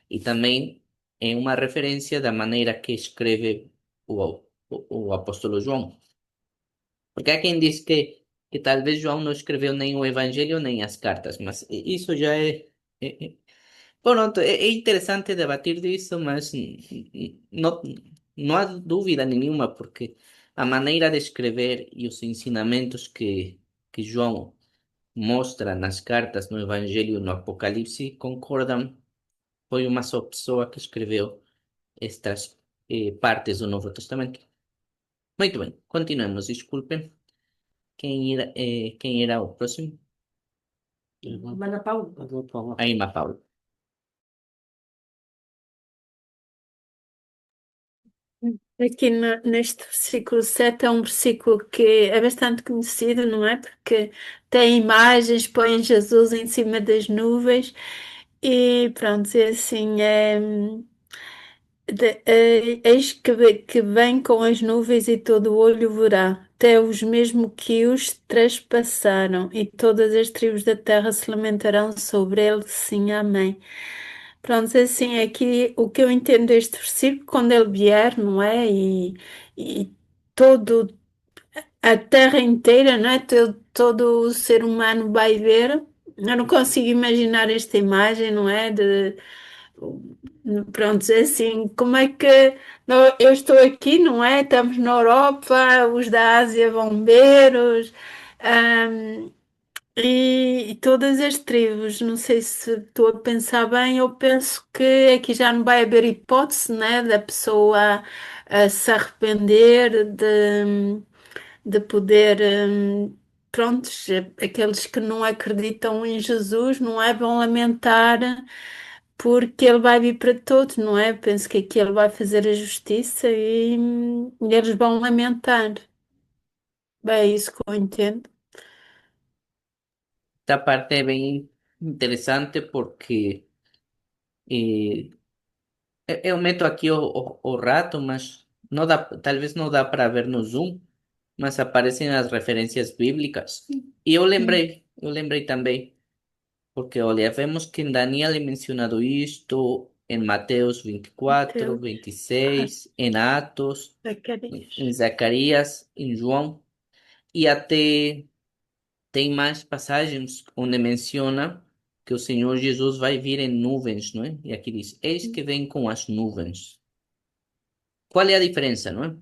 E também é uma referência da maneira que escreve o apóstolo João. Porque há quem diz que talvez João não escreveu nem o Evangelho nem as cartas, mas isso já pronto, é interessante debater disso, mas não, não há dúvida nenhuma, porque a maneira de escrever e os ensinamentos que João mostra nas cartas, no Evangelho e no Apocalipse concordam. Foi uma só pessoa que escreveu estas partes do Novo Testamento. Muito bem, continuemos, desculpem. quem era o próximo? Hermana Paula. A Irmã Paula. Aqui neste versículo 7 é um versículo que é bastante conhecido, não é? Porque tem imagens, põe Jesus em cima das nuvens e pronto, e assim eis que vem com as nuvens e todo o olho verá, até os mesmo que os traspassaram, e todas as tribos da terra se lamentarão sobre ele, sim, amém. Pronto, assim, aqui o que eu entendo deste versículo, quando ele vier, não é? E todo, a terra inteira, não é? Todo o ser humano vai ver. Eu não consigo imaginar esta imagem, não é? Pronto, é assim, como é que eu estou aqui, não é? Estamos na Europa, os da Ásia vão ver, e todas as tribos, não sei se estou a pensar bem, eu penso que aqui já não vai haver hipótese, né, da pessoa se arrepender, de poder, prontos, aqueles que não acreditam em Jesus, não é? Vão lamentar porque ele vai vir para todos, não é? Penso que aqui ele vai fazer a justiça e eles vão lamentar. Bem, é isso que eu entendo. Esta parte é bem interessante porque eh, eu meto aqui o rato, mas não dá, talvez não dá para ver no Zoom, mas aparecem as referências bíblicas. E eu lembrei também, porque olha, vemos que em Daniel é mencionado isto, em Mateus 24, Mateus, 26, em Atos, em Zacarias. Zacarias, em João, e até tem mais passagens onde menciona que o Senhor Jesus vai vir em nuvens, não é? E aqui diz: Eis que vem com as nuvens. Qual é a diferença, não é?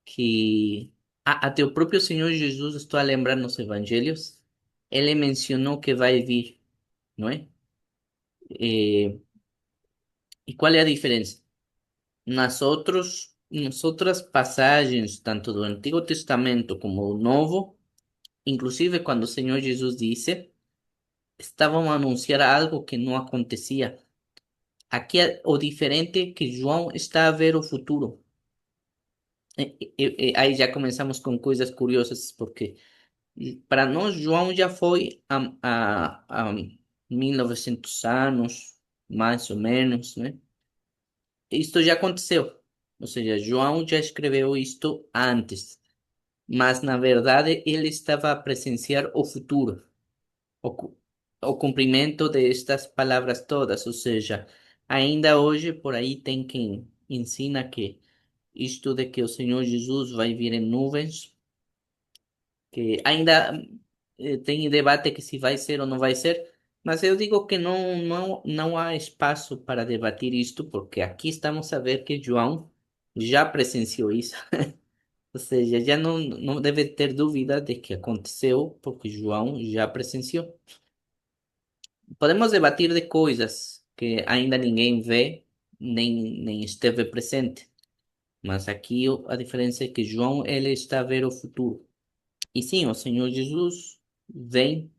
Que até o próprio Senhor Jesus, estou a lembrar nos evangelhos, ele mencionou que vai vir, não é? Eh, e qual é a diferença? Nas outras passagens, tanto do Antigo Testamento como do Novo, inclusive quando o Senhor Jesus disse, estavam a anunciar algo que não acontecia. Aqui o diferente é que João está a ver o futuro. Aí já começamos com coisas curiosas, porque para nós João já foi há 1900 anos, mais ou menos, né? Isto já aconteceu. Ou seja, João já escreveu isto antes, mas na verdade ele estava a presenciar o futuro, o, cu- o cumprimento destas palavras todas. Ou seja, ainda hoje por aí tem quem ensina que isto de que o Senhor Jesus vai vir em nuvens, que ainda tem debate que se vai ser ou não vai ser, mas eu digo que não há espaço para debater isto, porque aqui estamos a ver que João já presenciou isso. Ou seja, já não deve ter dúvida de que aconteceu, porque João já presenciou. Podemos debater de coisas que ainda ninguém vê, nem esteve presente. Mas aqui a diferença é que João ele está a ver o futuro. E sim, o Senhor Jesus vem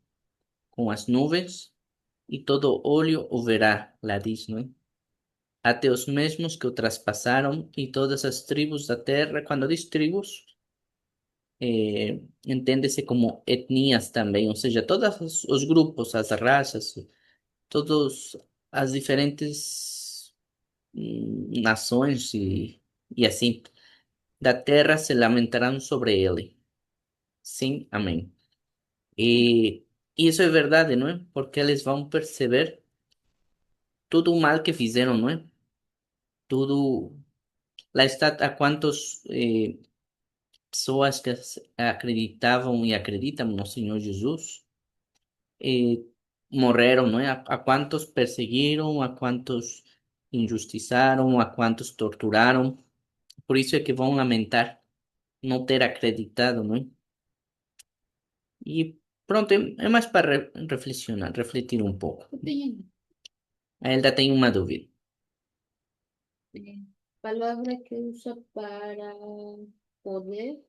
com as nuvens e todo olho o verá, lá diz, não é? Até os mesmos que o traspassaram e todas as tribos da terra. Quando diz tribos, entende-se como etnias também, ou seja, todos os grupos, as raças, todos as diferentes nações e assim da terra se lamentarão sobre ele. Sim, amém. E isso é verdade, não é? Porque eles vão perceber todo o mal que fizeram, não é? Tudo. Lá está a quantos pessoas que acreditavam e acreditam no Senhor Jesus eh, morreram, não é? A quantos perseguiram, a quantos injustiçaram, a quantos torturaram. Por isso é que vão lamentar não ter acreditado, não é? E pronto, é mais para reflexionar, refletir um pouco. A Elda tem uma dúvida. Palabra que usa para poder.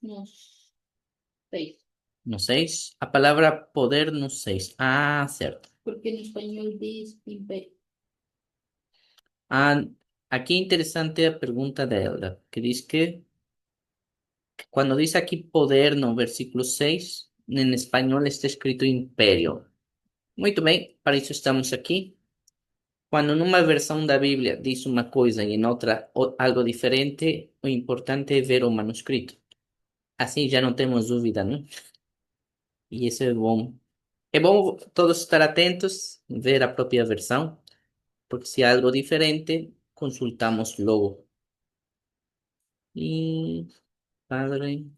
No sei, No 6. A palavra poder no 6. Ah, certo. porque en español dice imperio. Ah, aqui é interessante a pergunta dela, que diz que quando diz aqui poder no versículo 6, em espanhol está escrito imperio. Muito bem, para isso estamos aqui. Quando numa versão da Bíblia diz uma coisa e em outra algo diferente, o importante é ver o manuscrito. Assim já não temos dúvida, não? E isso é bom. É bom todos estar atentos, ver a própria versão, porque se há algo diferente, consultamos logo. E Padre,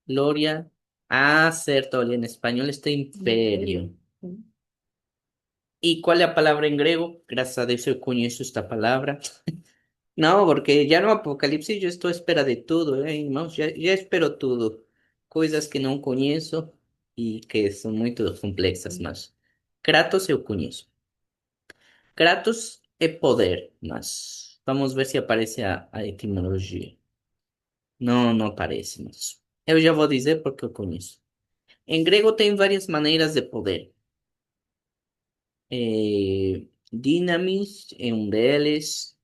Gloria. Ah, certo, olha, en español está imperio. ¿Y cuál es la palabra en griego? Gracias a Dios yo conozco esta palabra. No, porque ya no Apocalipsis yo estoy a espera de todo, irmãos, ya espero todo. Coisas que não conheço e que são muito complexas, mas Kratos eu conheço. Kratos é poder, mas vamos ver se aparece a etimologia. Não, não aparece, mas eu já vou dizer porque eu conheço. Em grego tem várias maneiras de poder. Dynamis é um deles,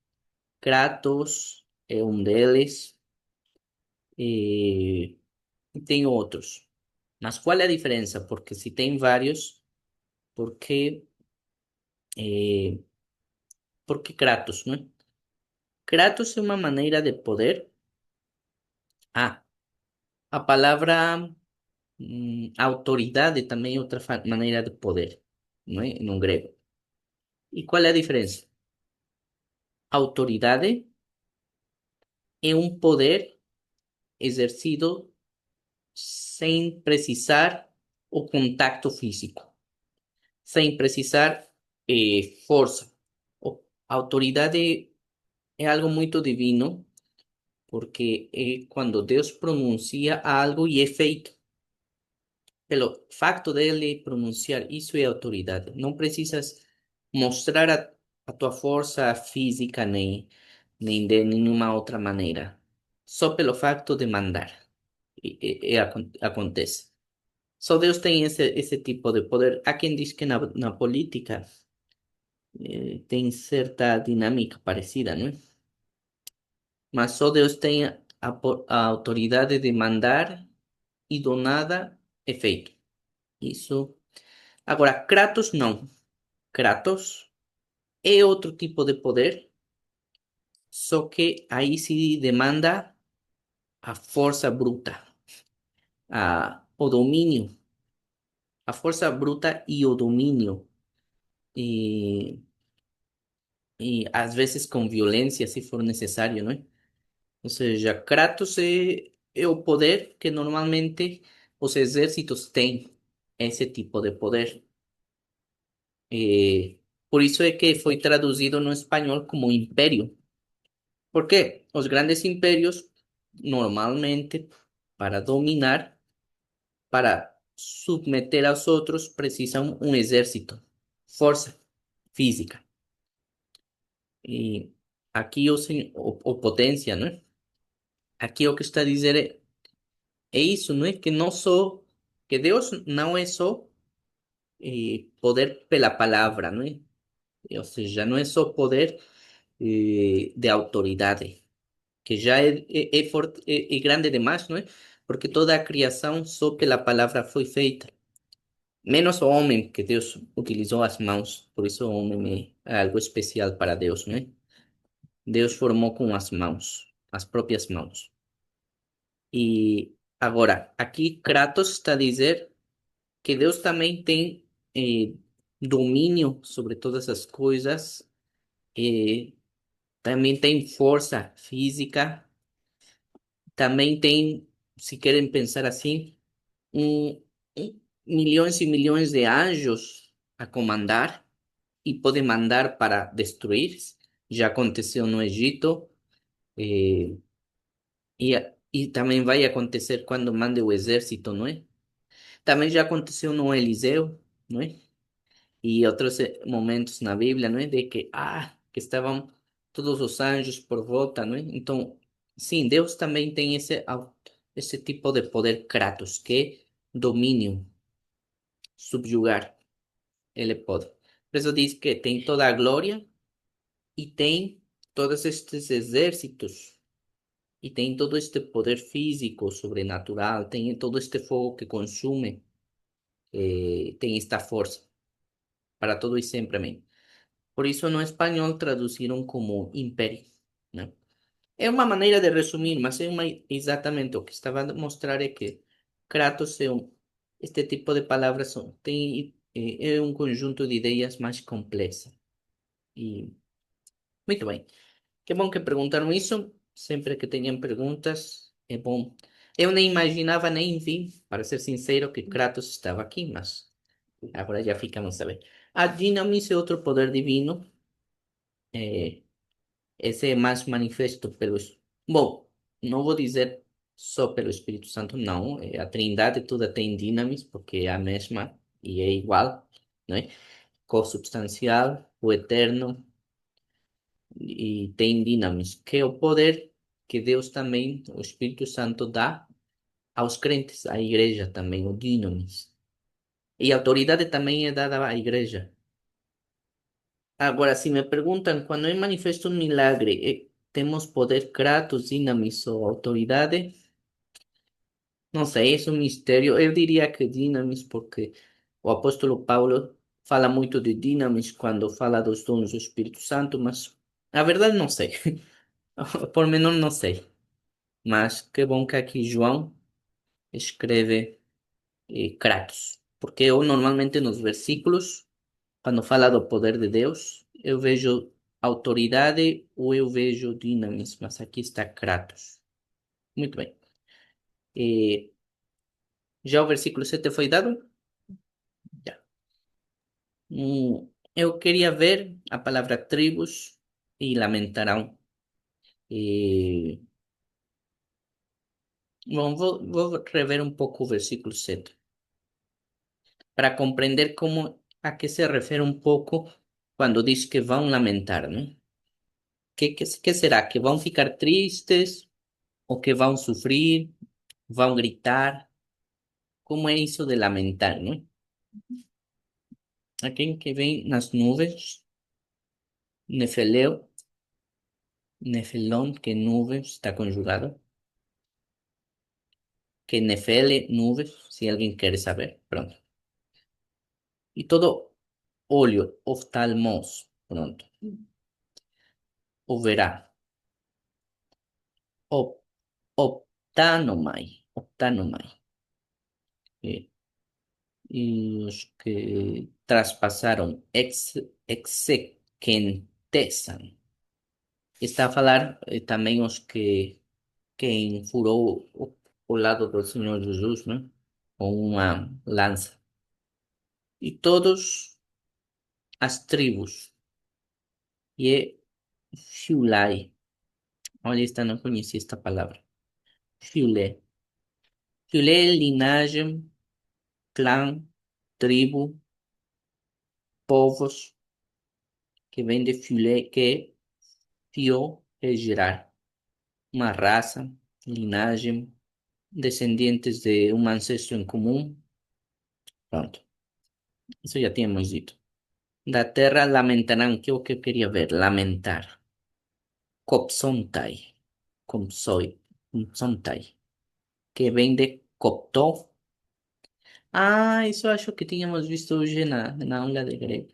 Kratos é um deles, e tem outros. Mas qual é a diferença? Porque se tem vários, por que, eh, por que Kratos, não é? Kratos é uma maneira de poder. Ah, a palavra autoridade também é outra maneira de poder, não é? No grego. E qual é a diferença? Autoridade é um poder exercido sem precisar o contacto físico, sem precisar força. A autoridade é algo muito divino, porque é quando Deus pronuncia algo e é feito. Pelo facto dele pronunciar isso é autoridade. Não precisas mostrar a tua força física nem de nenhuma outra maneira. Só pelo facto de mandar acontece. Só Deus tem esse tipo de poder. Há quem diz que na política tem certa dinâmica parecida, não é? Mas só Deus tem a autoridade de mandar e do nada é feito. Isso. Agora, Kratos não. Kratos é outro tipo de poder, só que aí se demanda a força bruta, o domínio, a força bruta e o domínio. E às vezes com violência, se for necessário, não é? Ou seja, Kratos é o poder que normalmente os exércitos têm, esse tipo de poder. Por isso é que foi traduzido no espanhol como império. ¿Por qué? Os grandes imperios normalmente para dominar, para submeter a los otros, precisan un ejército, fuerza física. E aqui o potência, não é? Aqui o que está a dizer é isso, não é? Que não só, que Deus não é só poder pela palavra, não é? Ou seja, não é só poder de autoridade, que já é forte, é grande demais, não é? Porque toda a criação só pela palavra foi feita. Menos o homem, que Deus utilizou as mãos, por isso o homem é algo especial para Deus, não é? Deus formou com as mãos, as próprias mãos. E agora, aqui Kratos está a dizer que Deus também tem domínio sobre todas as coisas, também tem força física, também tem, se querem pensar assim, milhões e milhões de anjos a comandar e pode mandar para destruir. Já aconteceu no Egito, eh, e também vai acontecer quando mande o exército, não é? Também já aconteceu no Eliseu, não é? E outros momentos na Bíblia, não é? De que estavam todos os anjos por volta, não é? Então, sim, Deus também tem esse tipo de poder Kratos, que é domínio, subjugar, ele pode. Por isso diz que tem toda a glória e tem todos estes exércitos e tem todo este poder físico, sobrenatural, tem todo este fogo que consume, tem esta força para todo e sempre, amém. Por isso no espanhol traduziram como império, né? É uma maneira de resumir, mas exatamente o que estava a mostrar é que Kratos este tipo de palavras é um conjunto de ideias mais complexa. E muito bem. Que bom que perguntaram isso. Sempre que tenham perguntas, é bom. Eu nem imaginava, nem vi, para ser sincero, que Kratos estava aqui, mas agora já ficamos a ver. A Dynamis é outro poder divino. eh, Esse é mais manifesto pelos. Bom, não vou dizer só pelo Espírito Santo, não. A Trindade toda tem Dynamis, porque é a mesma e é igual, né? Consubstancial, o eterno e tem Dynamis, que é o poder que Deus também, o Espírito Santo, dá aos crentes, à igreja também, o Dynamis. E a autoridade também é dada à igreja. Agora, se me perguntam, quando é manifesto um milagre, temos poder Kratos, Dynamis ou autoridade? Não sei, é um mistério. Eu diria que Dynamis, porque o apóstolo Paulo fala muito de Dynamis quando fala dos dons do Espírito Santo, mas a verdade não sei. Por menor não sei. Mas que bom que aqui João escreve Kratos. Porque eu normalmente nos versículos, quando fala do poder de Deus, eu vejo autoridade ou eu vejo Dynamis, mas aqui está Kratos. Muito bem. E já o versículo 7 foi dado? Já. Eu queria ver a palavra tribos e lamentarão. E, bom, vou rever um pouco o versículo 7 para compreender como a que se refere um pouco quando diz que vão lamentar, né? Que será? Que vão ficar tristes ou que vão sofrer, vão gritar? Como é isso de lamentar, né? Aquele que vem nas nuvens, Nefeleu, Nefelón, que nuvens, está conjugado. Que Nefele, nuvens, se alguém quer saber, pronto. E todo olho, oftalmos, pronto. O verá. Op, optanomai, optanomai. E, e os que traspasaram, exequentesan. Está a falar também os que quem furou o lado do Senhor Jesus, né? Com uma lança. E todos as tribos. E é Shulai. Olha, esta não conhecia esta palavra. Fiulé. Fiulé é linhagem, clã, tribo, povos, que vem de fiulé, que é fio, é gerar. Uma raça, linhagem, descendentes de um ancestro em comum. Pronto. Isso já tínhamos dito. Da terra lamentarão, que é o que eu queria ver. Lamentar. Copsontai. Compsoi. Compsontai. Que vem de coptó. Ah, isso eu acho que tínhamos visto hoje na aula de grego.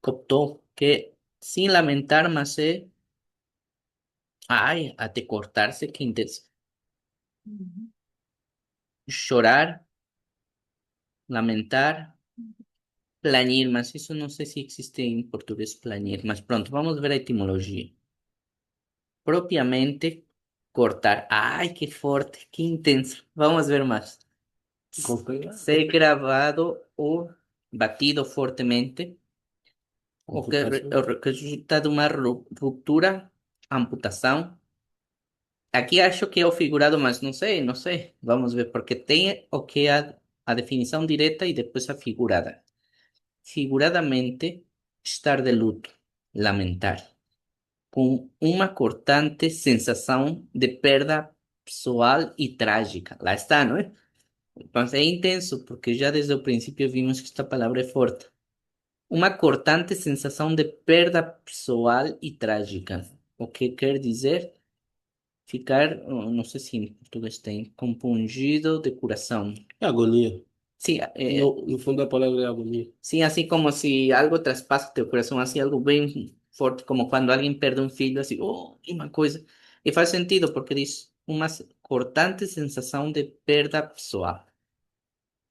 Coptó, que sem lamentar, mas é. Ai, até cortar-se, que intenso. Chorar, lamentar, planir, mas isso não sei se existe em português planir. Mas pronto, vamos ver a etimologia. Propriamente, cortar. Ai, que forte, que intenso. Vamos ver mais. Ser gravado ou batido fortemente. O que resulta de uma ruptura, amputação. Aqui acho que é o figurado, mas não sei, não sei. Vamos ver, porque tem o que é a definição direta e depois a figurada. Figuradamente, estar de luto, lamentar, com uma cortante sensação de perda pessoal y trágica. Lá está, ¿no? Mas é intenso, porque já desde o princípio vimos que esta palavra é forte. Uma cortante sensação de perda pessoal e trágica. O que quer dizer? Ficar, não sei se em português tem, compungido de coração. É agonia. Sim, No fundo, a palavra é agonia. sim, assim como se algo traspassa teu coração, assim, algo bem forte, como quando alguém perde um filho, assim, oh, que uma coisa. E faz sentido, porque diz uma cortante sensação de perda pessoal.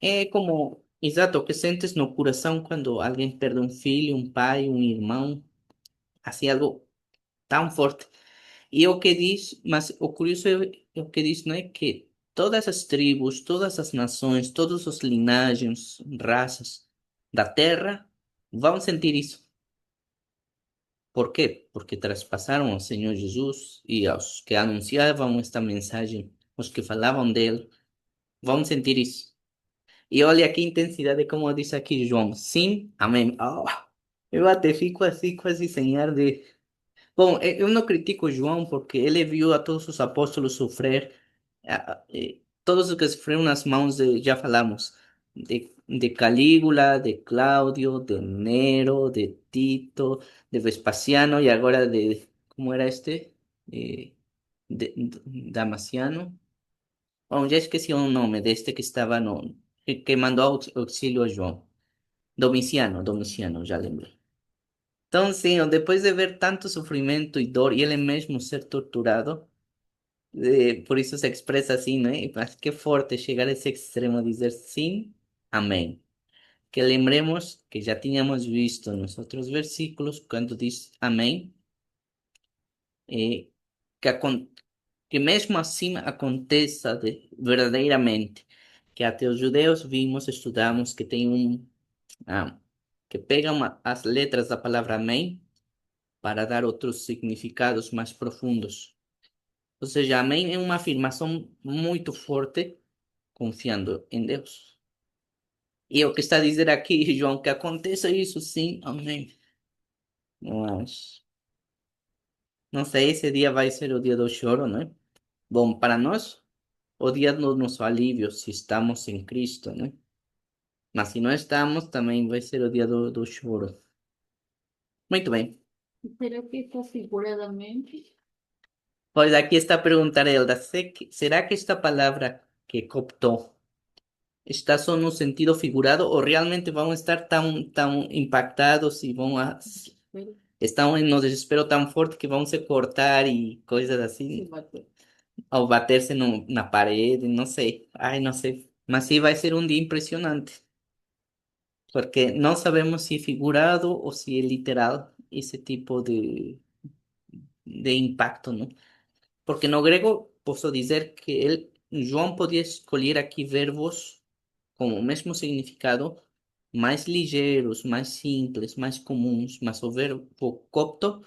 É como, exato, o que sentes no coração quando alguém perde um filho, um pai, um irmão, assim, algo tão forte. E o que diz, mas o curioso é o que diz, não é que todas as tribos, todas as nações, todos os linhagens, raças da terra vão sentir isso. Por quê? Porque traspassaram ao Senhor Jesus e aos que anunciavam esta mensagem, os que falavam dele, vão sentir isso. E olha que intensidade, como diz aqui João. Sim, amém. Ah, eu até fico assim, quase sem ar de. Bom, eu não critico João porque ele viu a todos os apóstolos sofrer, todos os que sofreram nas mãos de, já falamos, de Calígula, de Cláudio, de Nero, de Tito, de Vespasiano e agora de, como era este? Eh, Damaciano. Bom, já esqueci o nome deste que estava no, que mandou auxílio a João. Domiciano, já lembrei. Então, sim, depois de ver tanto sofrimento e dor, e ele mesmo ser torturado, por isso se expressa assim, né? Mas que forte chegar a esse extremo, dizer sim, amém. Que lembremos que já tínhamos visto nos outros versículos, quando diz amém, eh, que, que mesmo assim aconteça verdadeiramente, que até os judeus vimos, estudamos que tem ah, que pegam as letras da palavra amém para dar outros significados mais profundos. Ou seja, amém é uma afirmação muito forte, confiando em Deus. E o que está a dizer aqui, João, que aconteça isso, sim, amém. Mas, não sei, esse dia vai ser o dia do choro, né? Bom, para nós, o dia do nosso alívio, se estamos em Cristo, né? Mas se não estamos, também vai ser o dia do choro. Muito bem. Será que está figuradamente? Pois aqui está a perguntar Elda, ¿será que esta palavra que cooptou está só no sentido figurado ou realmente vão estar tão impactados e estão em um desespero tão forte que vão se cortar e coisas assim, ou bater-se na parede, não sei, ai, não sei, mas sim vai ser um dia impressionante, porque não sabemos se é figurado ou se é literal esse tipo de impacto, não? Porque no grego posso dizer que João podia escolher aqui verbos com o mesmo significado, mais ligeiros, mais simples, mais comuns, mas o verbo copto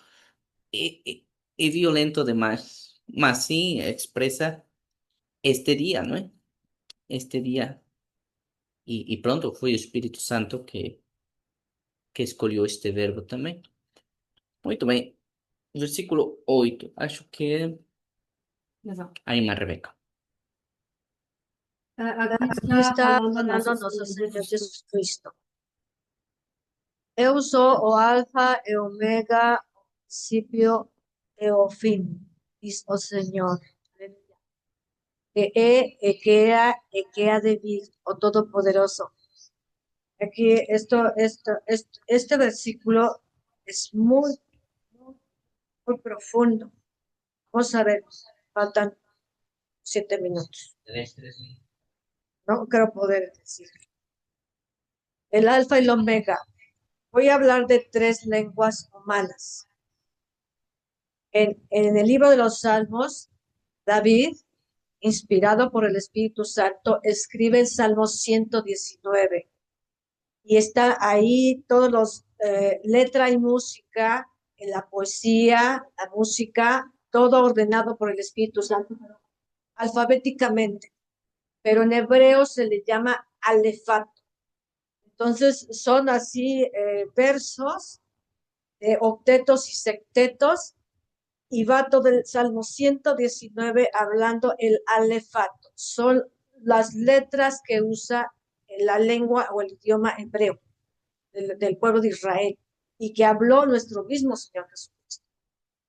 é violento demais. Mas sim expressa este dia, não é? Este dia. E pronto, foi o Espírito Santo que escolheu este verbo também. Muito bem. Versículo 8. Acho que é a irmã Rebeca. Aquí Aquí está está hablando falando nosso nosso Senhor Senhor Jesus Jesus Cristo. Eu sou o Alfa e o Omega, o princípio e o fim, diz o Senhor. Que é, e que era, e que há de vir, o Todo-Poderoso. Aquí este versículo es muy, muy profundo. Vamos a ver, faltan 7 minutos. No creo poder decir. El alfa y el omega. Voy a hablar de 3 lenguas humanas. En el libro de los Salmos, David, inspirado por el Espíritu Santo, escribe el Salmo 119. Y está ahí todos los letra y música, la poesía, la música, todo ordenado por el Espíritu Santo, alfabéticamente. Pero en hebreo se le llama alefato. Entonces son así versos de octetos y septetos y va todo el Salmo 119 hablando el alefato. Son las letras que usa la lengua o el idioma hebreo del pueblo de Israel y que habló nuestro mismo Señor Jesucristo.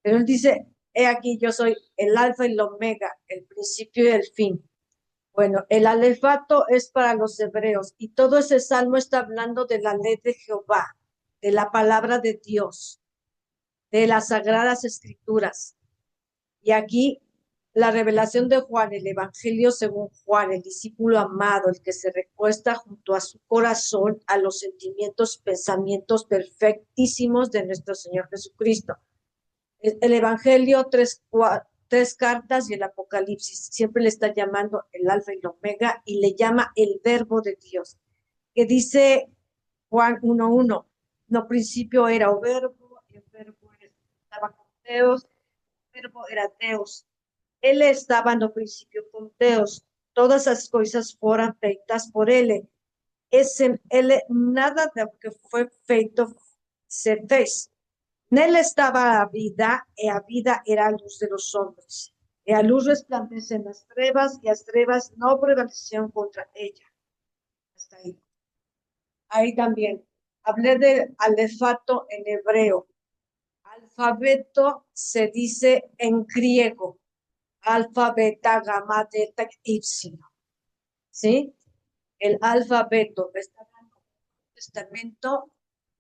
Pero él dice, he aquí yo soy el alfa y el omega, el principio y el fin. Bueno, el alefato es para los hebreos y todo ese salmo está hablando de la ley de Jehová, de la palabra de Dios, de las sagradas escrituras. Y aquí la revelación de Juan, el evangelio según Juan, el discípulo amado, el que se recuesta junto a su corazón a los sentimientos, pensamientos perfectísimos de nuestro Señor Jesucristo. El evangelio, tres cartas y el Apocalipsis, siempre le está llamando el alfa y el omega y le llama el verbo de Dios, que dice Juan 1:1, no principio era o verbo, y el verbo estaba con Dios, el verbo era Dios. Él estaba no principio con Dios, todas as coisas foram feitas por ele. Ele nada do que foi feito se fez. Nele estaba a vida, e a vida era a luz de los hombres. E a luz resplandece en las trevas, y las trevas no prevalecieron contra ella. Hasta ahí. Ahí también. Hablé de alefato en hebreo. Alfabeto se dice en griego. Alfa, beta, gamma, delta, ipsilon. ¿Sí? El alfabeto está hablando del testamento,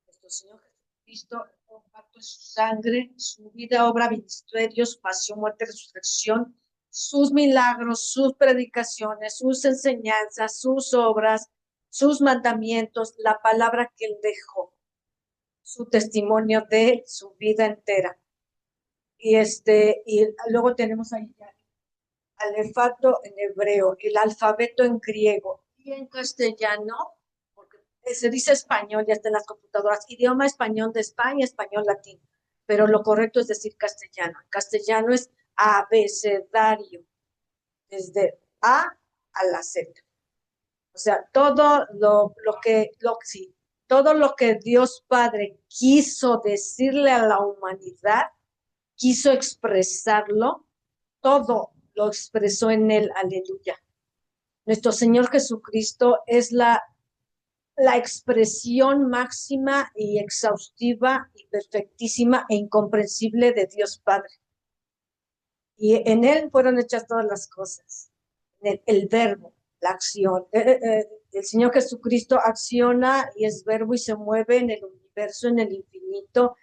nuestro Señor Jesucristo, el pacto de su sangre, su vida, obra, ministerios, pasión, muerte, resurrección, sus milagros, sus predicaciones, sus enseñanzas, sus obras, sus mandamientos, la palabra que él dejó, su testimonio de su vida entera. Y luego tenemos ahí ya alefato en hebreo, el alfabeto en griego y en castellano, porque se dice español, ya está en las computadoras, idioma español de España, español latino, pero lo correcto es decir castellano. En castellano es abecedario, desde A a la Z. O sea, todo todo lo que Dios Padre quiso decirle a la humanidad, quiso expresarlo, todo lo expresó en él, aleluya. Nuestro Señor Jesucristo es la expresión máxima y exhaustiva y perfectísima e incomprensible de Dios Padre. Y en él fueron hechas todas las cosas. El verbo, la acción. El Señor Jesucristo acciona y es verbo y se mueve en el universo, en el infinito,